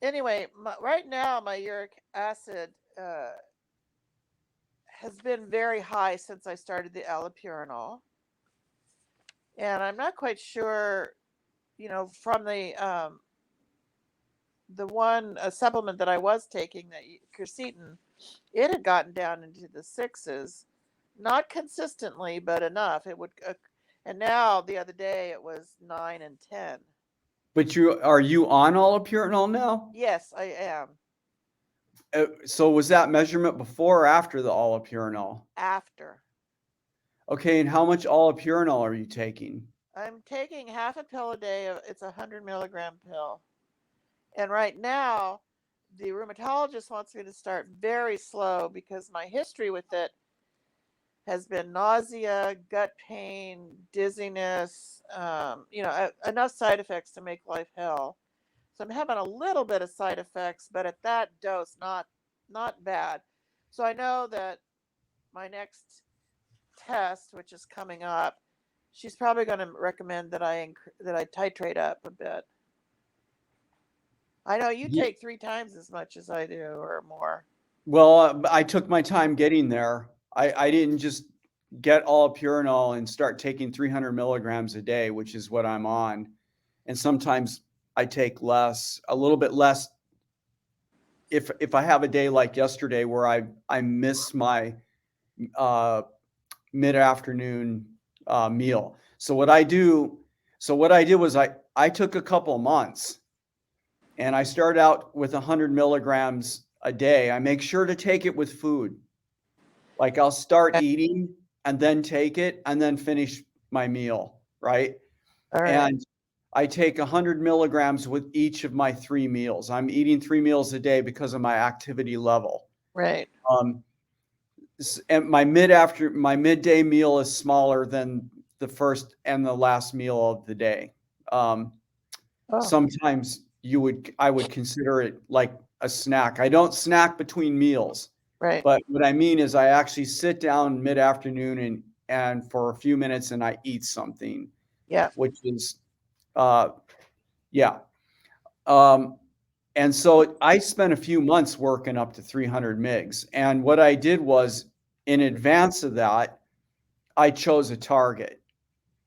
anyway, right now my uric acid has been very high since I started the allopurinol, and I'm not quite sure. From the one supplement that I was taking, that quercetin, it had gotten down into the sixes, not consistently, but enough. It would, and now the other day it was 9 and 10. But are you on allopurinol now? Yes, I am. So was that measurement before or after the allopurinol? After. Okay, and how much allopurinol are you taking? I'm taking half a pill a day. It's a 100 milligram pill. And right now, the rheumatologist wants me to start very slow because my history with it has been nausea, gut pain, dizziness, enough side effects to make life hell. So I'm having a little bit of side effects, but at that dose, not bad. So I know that my next test, which is coming up, she's probably going to recommend that I titrate up a bit. I know you take 3 times as much as I do, or more. Well, I took my time getting there. I didn't just get allopurinol and start taking 300 milligrams a day, which is what I'm on. And sometimes I take less, a little bit less. If I have a day like yesterday where I miss my mid-afternoon meal. So what I did was I took a couple months and I start out with 100 milligrams a day. I make sure to take it with food. Like I'll start eating and then take it and then finish my meal, right? All right. And I take 100 milligrams with each of my 3 meals. I'm eating 3 meals a day because of my activity level. Right. and my midday meal is smaller than the first and the last meal of the day. Um, Oh, Sometimes I would consider it like a snack. I don't snack between meals, right. but what I mean is I actually sit down mid-afternoon and for a few minutes and I eat something, Yeah. which is uh yeah. Um, and so I spent a few months working up to 300 mgs. And what I did was, in advance of that, I chose a target.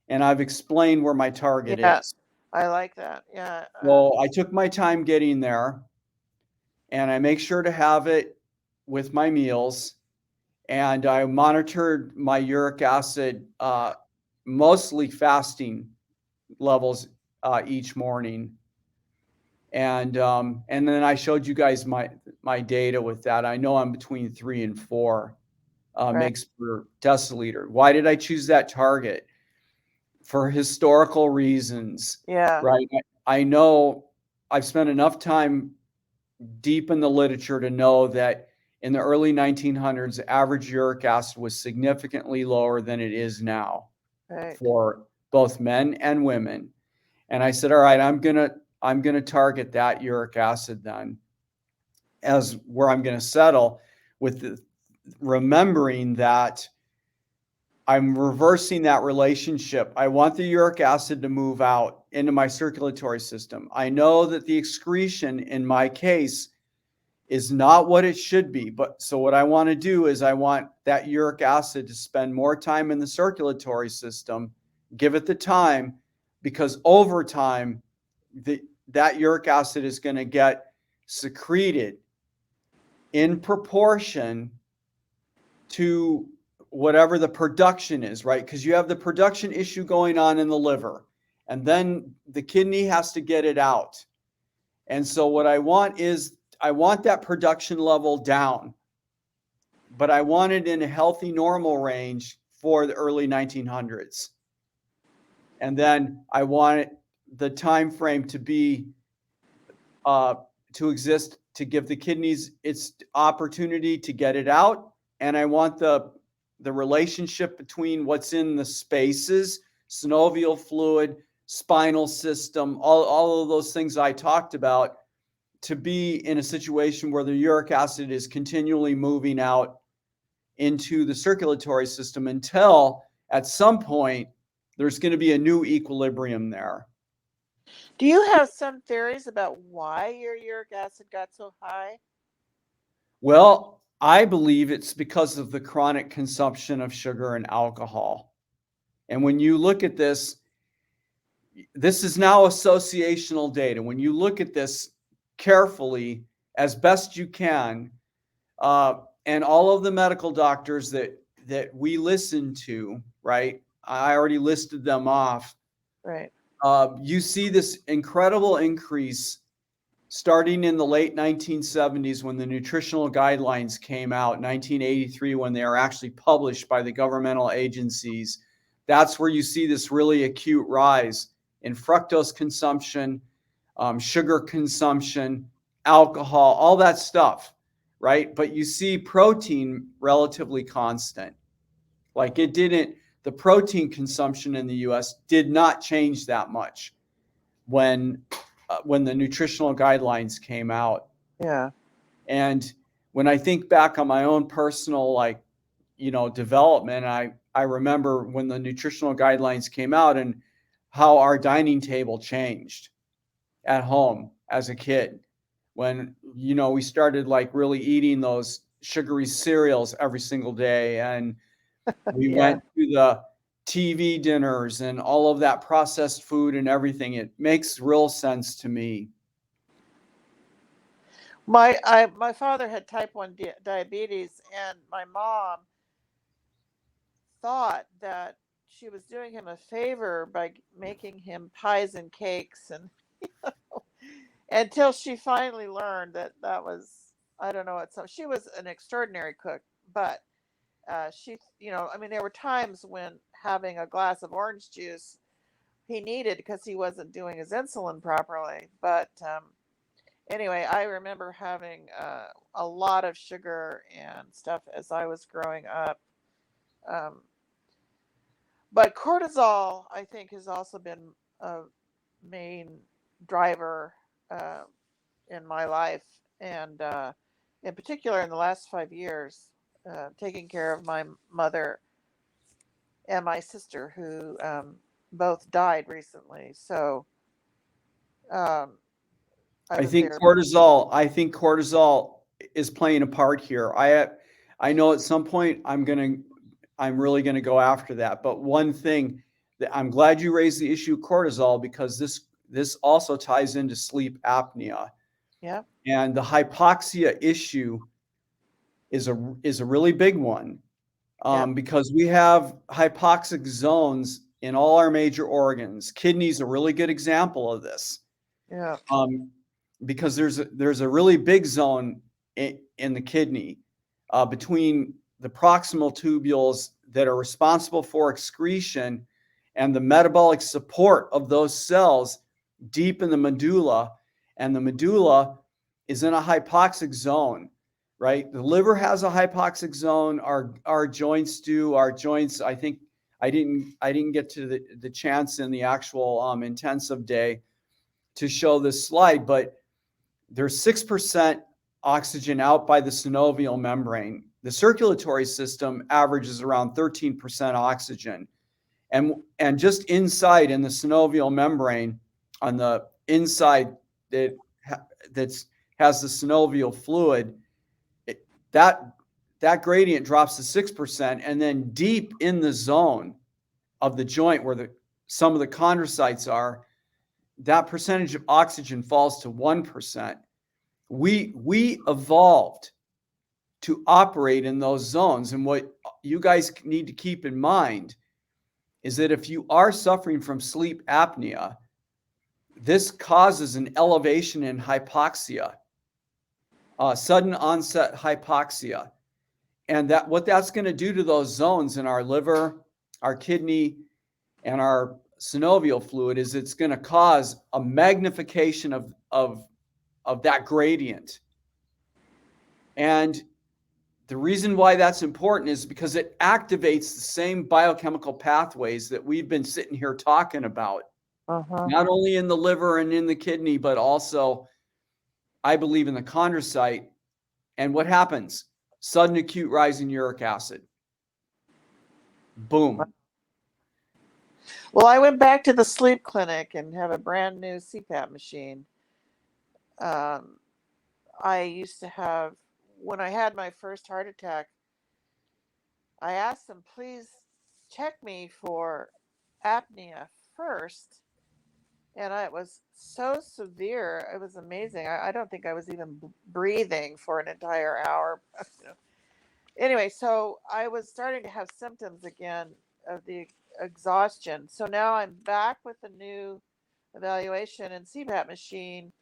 And I've explained where my target Yeah. is. I like that. Yeah. So I took my time getting there, and I make sure to have it with my meals. And I monitored my uric acid, mostly fasting levels each morning. And then I showed you guys my data with that. I know I'm between 3 and 4 Right. mgs per deciliter. Why did I choose that target? For historical reasons, Yeah. right? I know I've spent enough time deep in the literature to know that in the early 1900s, average uric acid was significantly lower than it is now Right. for both men and women. And I said, all right, I'm gonna target that uric acid then as where I'm gonna settle with remembering that I'm reversing that relationship. I want the uric acid to move out into my circulatory system. I know that the excretion in my case is not what it should be. But so what I want to do is I want that uric acid to spend more time in the circulatory system, give it the time, because over time, that uric acid is going to get secreted in proportion to whatever the production is, right? Because you have the production issue going on in the liver, and then the kidney has to get it out. And so what I want is I want that production level down, but I want it in a healthy normal range for the early 1900s. And then I want the time frame to be uh, to exist to give the kidneys its opportunity to get it out. And I want the relationship between what's in the spaces, synovial fluid, spinal system, all of those things I talked about, to be in a situation where the uric acid is continually moving out into the circulatory system until at some point there's going to be a new equilibrium there. Do you have some theories about why your uric acid got so high? Well, I believe it's because of the chronic consumption of sugar and alcohol. And when you look at this is now associational data. When you look at this carefully, as best you can, and all of the medical doctors that we listen to, right? I already listed them off. Right. You see this incredible increase starting in the late 1970s when the nutritional guidelines came out, 1983 when they are actually published by the governmental agencies. That's where you see this really acute rise in fructose consumption, sugar consumption, alcohol, all that stuff, right? But you see protein relatively constant. Like the protein consumption in the US did not change that much when when the nutritional guidelines came out. Yeah. And when I think back on my own personal development, I remember when the nutritional guidelines came out and how our dining table changed at home as a kid when we started like really eating those sugary cereals every single day, and we Yeah. went to the TV dinners and all of that processed food and everything. It makes real sense to me. My father had type 1 diabetes, and my mom thought that she was doing him a favor by making him pies and cakes, and until she finally learned that that was, I don't know what, so she was an extraordinary cook, but she, I mean, there were times when having a glass of orange juice he needed because he wasn't doing his insulin properly. But anyway, I remember having a lot of sugar and stuff as I was growing up. Um, but cortisol, I think, has also been a main driver uh, in my life, and in particular in the last 5 years, taking care of my mother and my sister, who both died recently. So um, I was there. I think cortisol is playing a part here. I know at some point I'm really gonna go after that. But one thing that I'm glad you raised the issue of cortisol, because this also ties into sleep apnea. Yeah, And the hypoxia issue is a really big one, yeah, because we have hypoxic zones in all our major organs. Kidney's a really good example of this, yeah, um, because there's a really big zone in the kidney, between the proximal tubules that are responsible for excretion and the metabolic support of those cells deep in the medulla. And the medulla is in a hypoxic zone, right? The liver has a hypoxic zone. Our joints do. Our joints, I think, I didn't get to the chance in the actual intensive day to show this slide, but there's 6% oxygen out by the synovial membrane. The circulatory system averages around 13% oxygen. And just inside in the synovial membrane, on the inside that that's has the synovial fluid, it, that that gradient drops to 6%, and then deep in the zone of the joint where some of the chondrocytes are, that percentage of oxygen falls to 1%. We evolved to operate in those zones. And what you guys need to keep in mind is that if you are suffering from sleep apnea, this causes an elevation in hypoxia, sudden onset hypoxia. And that what that's going to do to those zones in our liver, our kidney, and our synovial fluid is it's going to cause a magnification of that gradient. And the reason why that's important is because it activates the same biochemical pathways that we've been sitting here talking about, uh-huh. not only in the liver and in the kidney, but also, I believe, in the chondrocyte. And what happens? Sudden acute rise in uric acid. Boom. Well, I went back to the sleep clinic and have a brand new CPAP machine. Um, I used to have, when I had my first heart attack, I asked them, please check me for apnea first. And it was so severe. It was amazing. I don't think I was even breathing for an entire hour. Anyway, so I was starting to have symptoms again of the exhaustion. So now I'm back with the new evaluation and CPAP machine,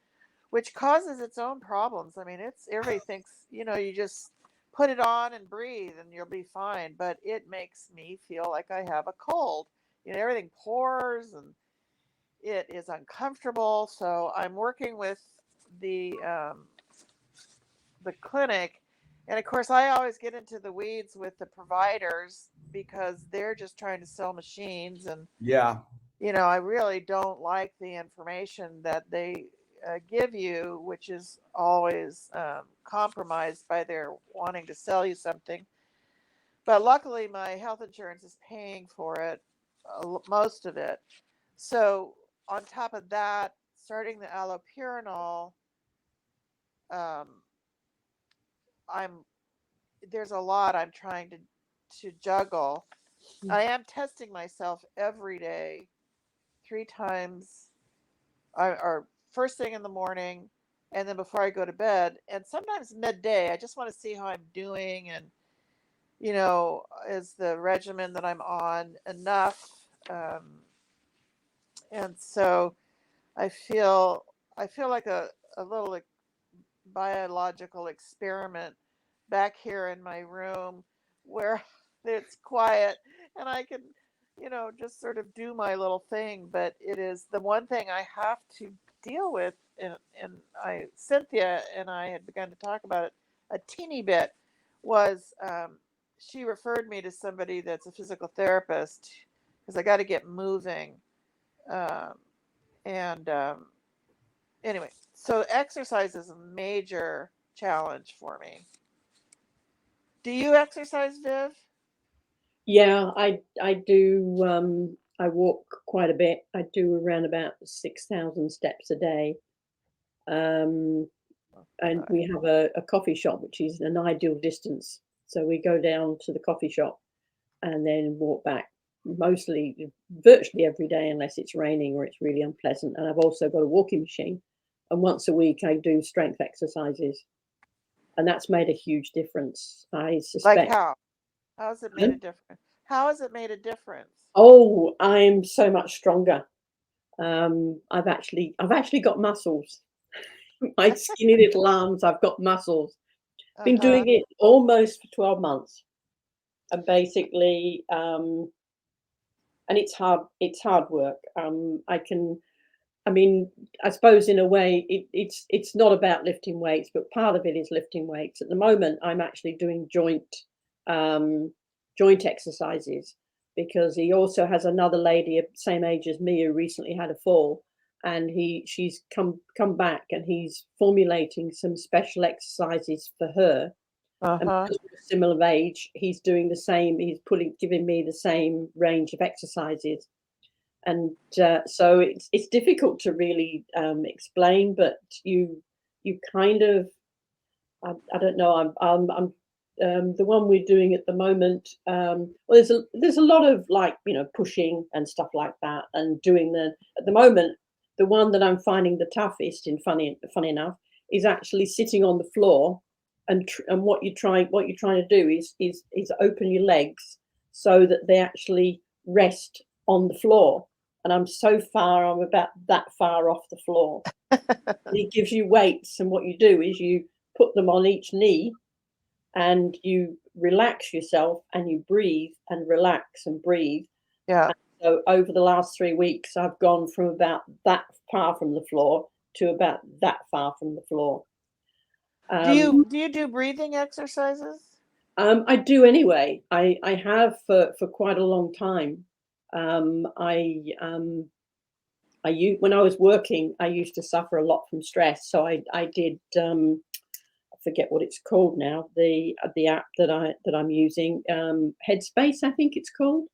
which causes its own problems. I mean, everybody thinks, you just put it on and breathe and you'll be fine, but it makes me feel like I have a cold. Everything pours and it is uncomfortable. So I'm working with the clinic, and of course, I always get into the weeds with the providers because they're just trying to sell machines, and Yeah. I really don't like the information that they give you, which is always compromised by their wanting to sell you something. But luckily, my health insurance is paying for it, most of it. So, on top of that, starting the allopurinol, um, I'm there's a lot I'm trying to juggle. I am testing myself every day, 3 times, or first thing in the morning, and then before I go to bed, and sometimes midday. I just want to see how I'm doing, and is the regimen that I'm on enough? And so I feel like a little biological experiment back here in my room where it's quiet and I can, just sort of do my little thing. But it is the one thing I have to deal with and Cynthia and I had begun to talk about it a teeny bit, was she referred me to somebody that's a physical therapist because I got to get moving. Um, and anyway, so exercise is a major challenge for me. Do you exercise, Viv? Yeah, I do. I walk quite a bit. I do around about 6,000 steps a day. And we have a coffee shop, which is an ideal distance. So we go down to the coffee shop and then walk back, mostly, virtually every day, unless it's raining or it's really unpleasant. And I've also got a walking machine. And once a week, I do strength exercises. And that's made a huge difference. I Like suspect. how? How has it made a difference? How has it made a difference? Oh, I'm so much stronger. I've actually got muscles. My skinny little arms, I've got muscles. Been Uh-huh. doing it almost for 12 months. And basically, and it's hard work. I mean, I suppose in a way it's not about lifting weights, but part of it is lifting weights. At the moment, I'm actually doing um, joint exercises because he also has another lady same age as me who recently had a fall, and she's come back and he's formulating some special exercises for her. And Uh-huh. because we're a similar age, he's doing the same. He's giving me the same range of exercises, and so it's difficult to really explain, but you kind of I don't know. I'm the one we're doing at the moment. Well, there's a lot of like pushing and stuff like that, and doing at the moment the one that I'm finding the toughest, and funny enough, is actually sitting on the floor, and what you're trying to do is open your legs so that they actually rest on the floor. And I'm about that far off the floor. He gives you weights, and what you do is you put them on each knee and you relax yourself and you breathe and relax and breathe. Yeah. And so over the last 3 weeks, I've gone from about that far from the floor to about that far from the floor. Do you do breathing exercises? I do anyway. I have for quite a long time. When I was working, I used to suffer a lot from stress. So I did. I forget what it's called now. The app that I'm using, Headspace, I think it's called.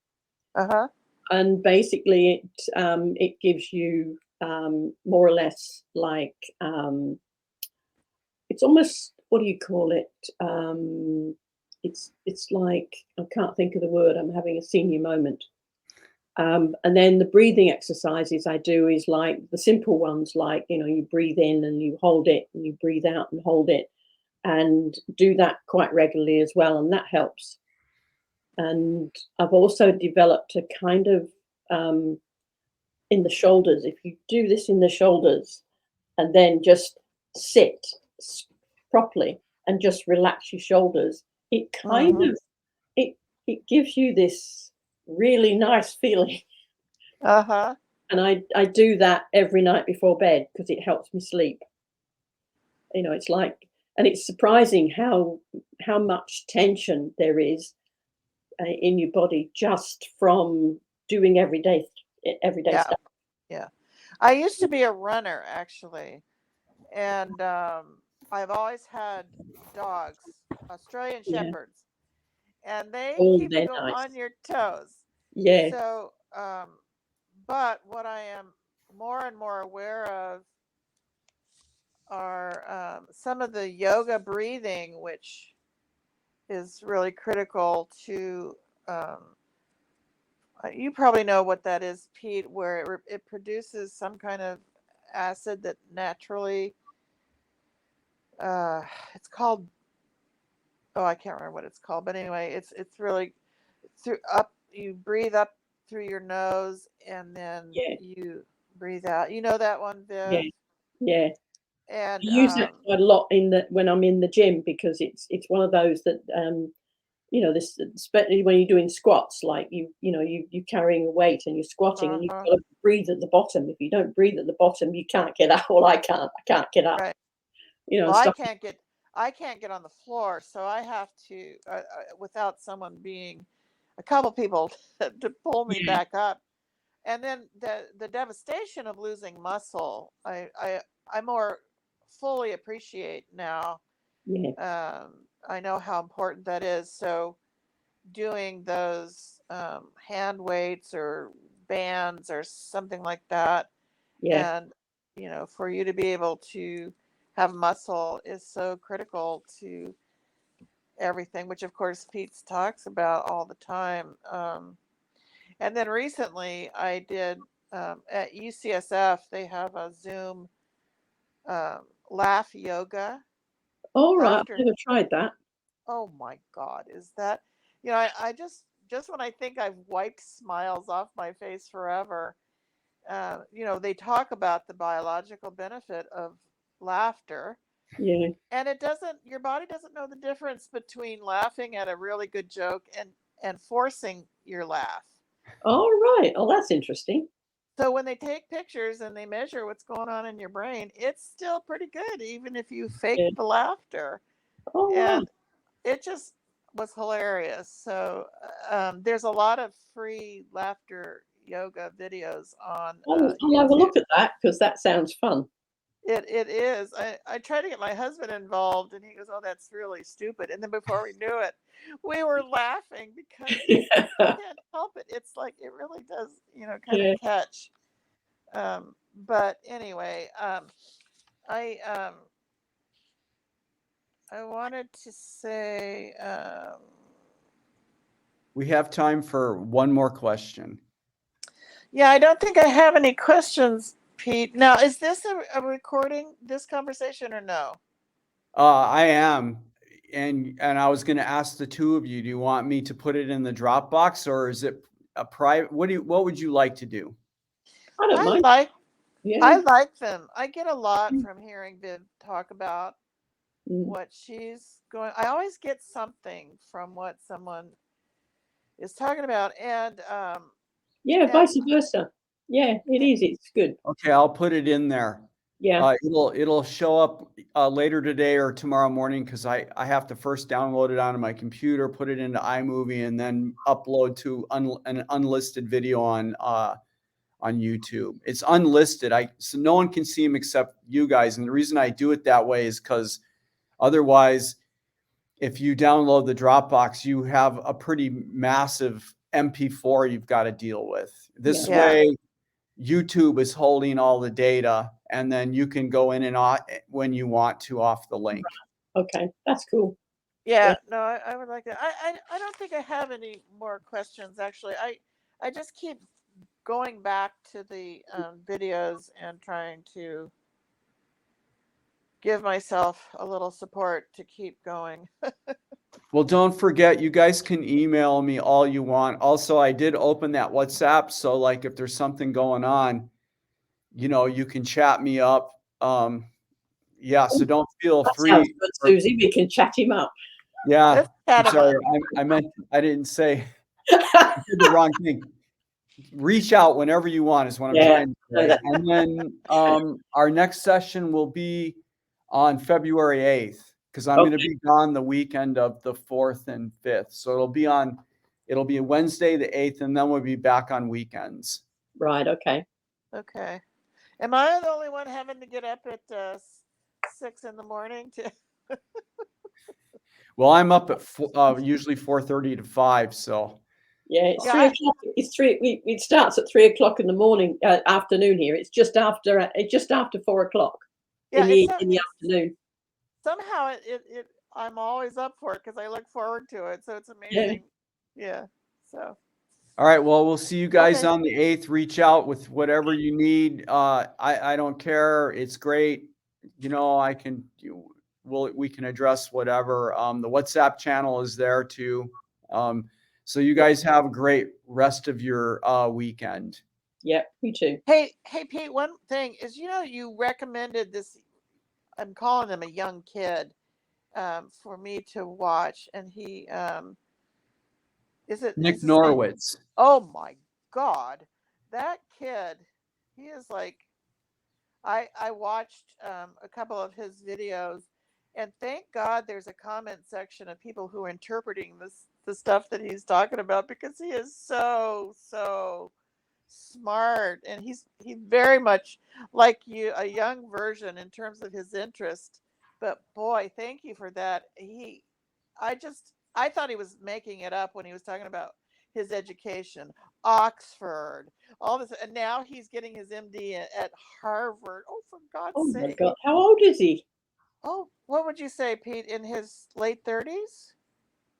Uh-huh. And basically, it gives you more or less like it's almost, what do you call it? It's like, I can't think of the word. I'm having a senior moment. And then the breathing exercises I do is like the simple ones, like you breathe in and you hold it, and you breathe out and hold it, and do that quite regularly as well, and that helps. And I've also developed a kind of in the shoulders. If you do this in the shoulders and then just sit properly and just relax your shoulders, it kind Mhm. of it gives you this really nice feeling. Uh-huh. And I do that every night before bed because it helps me sleep. It's like, and it's surprising how much tension there is in your body just from doing everyday Yeah. stuff. Yeah. I used to be a runner actually, and I've always had dogs, Australian Yeah. shepherds, and they Oh, keep they're you nice. on your toes. Yeah. So, but what I am more and more aware of are some of the yoga breathing, which is really critical to. Um, you probably know what that is, Pete, where it produces some kind of acid that naturally. Uh, it's called. Oh, I can't remember what it's called, but anyway, it's really through up. You breathe up through your nose, and then Yeah. you breathe out. You know that one, Yeah. Viv? Yeah. I And use that quite a lot when I'm in the gym, because it's one of those that this, especially when you're doing squats, like you're carrying a weight and you're squatting, and you've Uh-huh. got to breathe at the bottom. If you don't breathe at the bottom, you can't get up. Well, I can't get up. Right. And Well, I stuff. can't get on the floor, so I have to without someone being a couple people to pull me Yeah, back up. And then the devastation of losing muscle, I more fully appreciate now. yeah, I know how important that is. So doing those hand weights or bands or something like that, yeah, and for you to be able to have muscle is so critical to everything, which of course Pete talks about all the time. And then recently I did at UCSF, they have a Zoom laugh yoga, all right, I've laughter. never tried that. Oh my God, is that, I just when I think I've wiped smiles off my face forever, they talk about the biological benefit of laughter, Yeah, and your body doesn't know the difference between laughing at a really good joke and forcing your laugh. all right. Oh, that's interesting. So when they take pictures and they measure what's going on in your brain, it's still pretty good, even if you fake Yeah. the laughter. Oh, wow. And it just was hilarious. So there's a lot of free laughter yoga videos on I'll have a YouTube. look at that because that sounds fun. It is. I tried to get my husband involved, and he goes, "Oh, that's really stupid." And then before we knew it, we were laughing because you Yeah, can't help it. It's like it really does, kind of yeah. catch. But anyway, I I wanted to say, We have time for one more question. yeah, I don't think I have any questions, Pete. Now, is this a recording, this conversation, or no? I am, and I was going to ask the two of you. Do you want me to put it in the Dropbox, or is it a private? What would you like to do? I don't I mind. like Yeah. I like them. I get a lot from hearing Viv talk about Mm. what she's going. I always get something from what someone is talking about, Yeah, and vice versa. Yeah, it yeah, is. It's good. Okay, I'll put it in there. Yeah. It'll show up later today or tomorrow morning because I have to first download it onto my computer, put it into iMovie, and then upload to an unlisted video on YouTube. It's unlisted. So no one can see them except you guys. And the reason I do it that way is because otherwise, if you download the Dropbox, you have a pretty massive MP4 you've got to deal with. Yeah. This yeah, way, YouTube is holding all the data, and then you can go in and out when you want to off the link. Okay, that's cool. Yeah. yeah. No, I would like that. I don't think I have any more questions. Actually, I just keep going back to the videos and trying to give myself a little support to keep going. Well, don't forget, you guys can email me all you want. Also, I did open that WhatsApp, so like if there's something going on, you can chat me up. Yeah, so don't feel That sounds free. good, Susie. We can chat him up. Yeah, Let's chat I'm him sorry. up. I didn't say I did the wrong thing. Reach out whenever you want is what I'm Yeah. trying to No, say. And then our next session will be on February 8th because I'm going to okay. be gone the weekend of the 4th and 5th. So it'll be Wednesday the 8th, and then we'll be back on weekends. Right. Okay. Okay. Am I the only one having to get up at 6 in the morning to? Well, I'm up at usually 4:30 to 5. So Yeah, it's Yeah, 3 o'clock. It's three. It starts at 3 o'clock in the morning, afternoon here. It's just after. It's just after 4 o'clock yeah. It's in the afternoon. somehow I'm always up for it because I look forward to it. So it's Yeah. amazing. Yeah. So all right, well, we'll see you guys okay. on the 8th. Reach out with whatever you need. I don't care. It's great. We can address whatever. The WhatsApp channel is there too. So you guys have a great rest of your weekend. Yeah. Me too. Hey, Pete. One thing is, you recommended this. I'm calling him a young kid for me to watch, and Is it Nick his name? Norwitz. Oh my God, that kid, he is like, I watched a couple of his videos, and thank God there's a comment section of people who are interpreting the stuff that he's talking about, because he is so smart, and he's very much like you, a young version in terms of his interest. But boy, thank you for that. I thought he was making it up when he was talking about his education, Oxford, all this, and now he's getting his MD at Harvard. Oh, for God's Oh my sake! God, how old is he? Oh, what would you say, Pete? In his late 30s,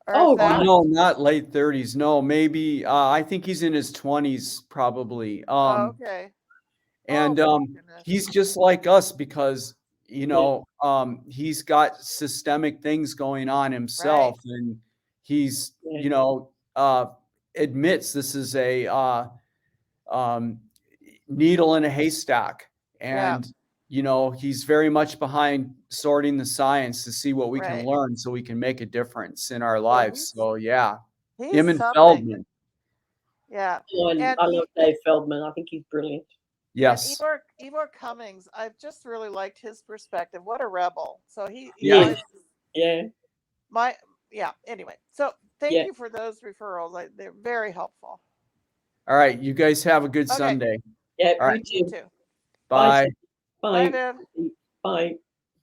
or if Oh, Oh that? right. no, not late 30s. No, maybe I think he's in his 20s probably. Oh, okay. Oh And my goodness. he's just like us because Yeah, he's got systemic things going on Right. himself, and he's yeah, admits this is a um, needle in a haystack, Yeah. and he's very much behind sorting the science to see what we can Right. learn so we can make a difference in our Well, lives. So yeah, he's him and something. Feldman. Yeah. oh, and And I love Dave Feldman. I think he's brilliant. and Yes. Ivor Cummings, I've just really liked his perspective. What a rebel. So Yeah. Yes, yeah, my yeah. Anyway, so thank yeah. you for those referrals. They're very helpful. All right. You guys have a good Okay, Sunday. Yeah, All right. you you too. too. Bye, Bye. Bye, Bye. Viv. Bye.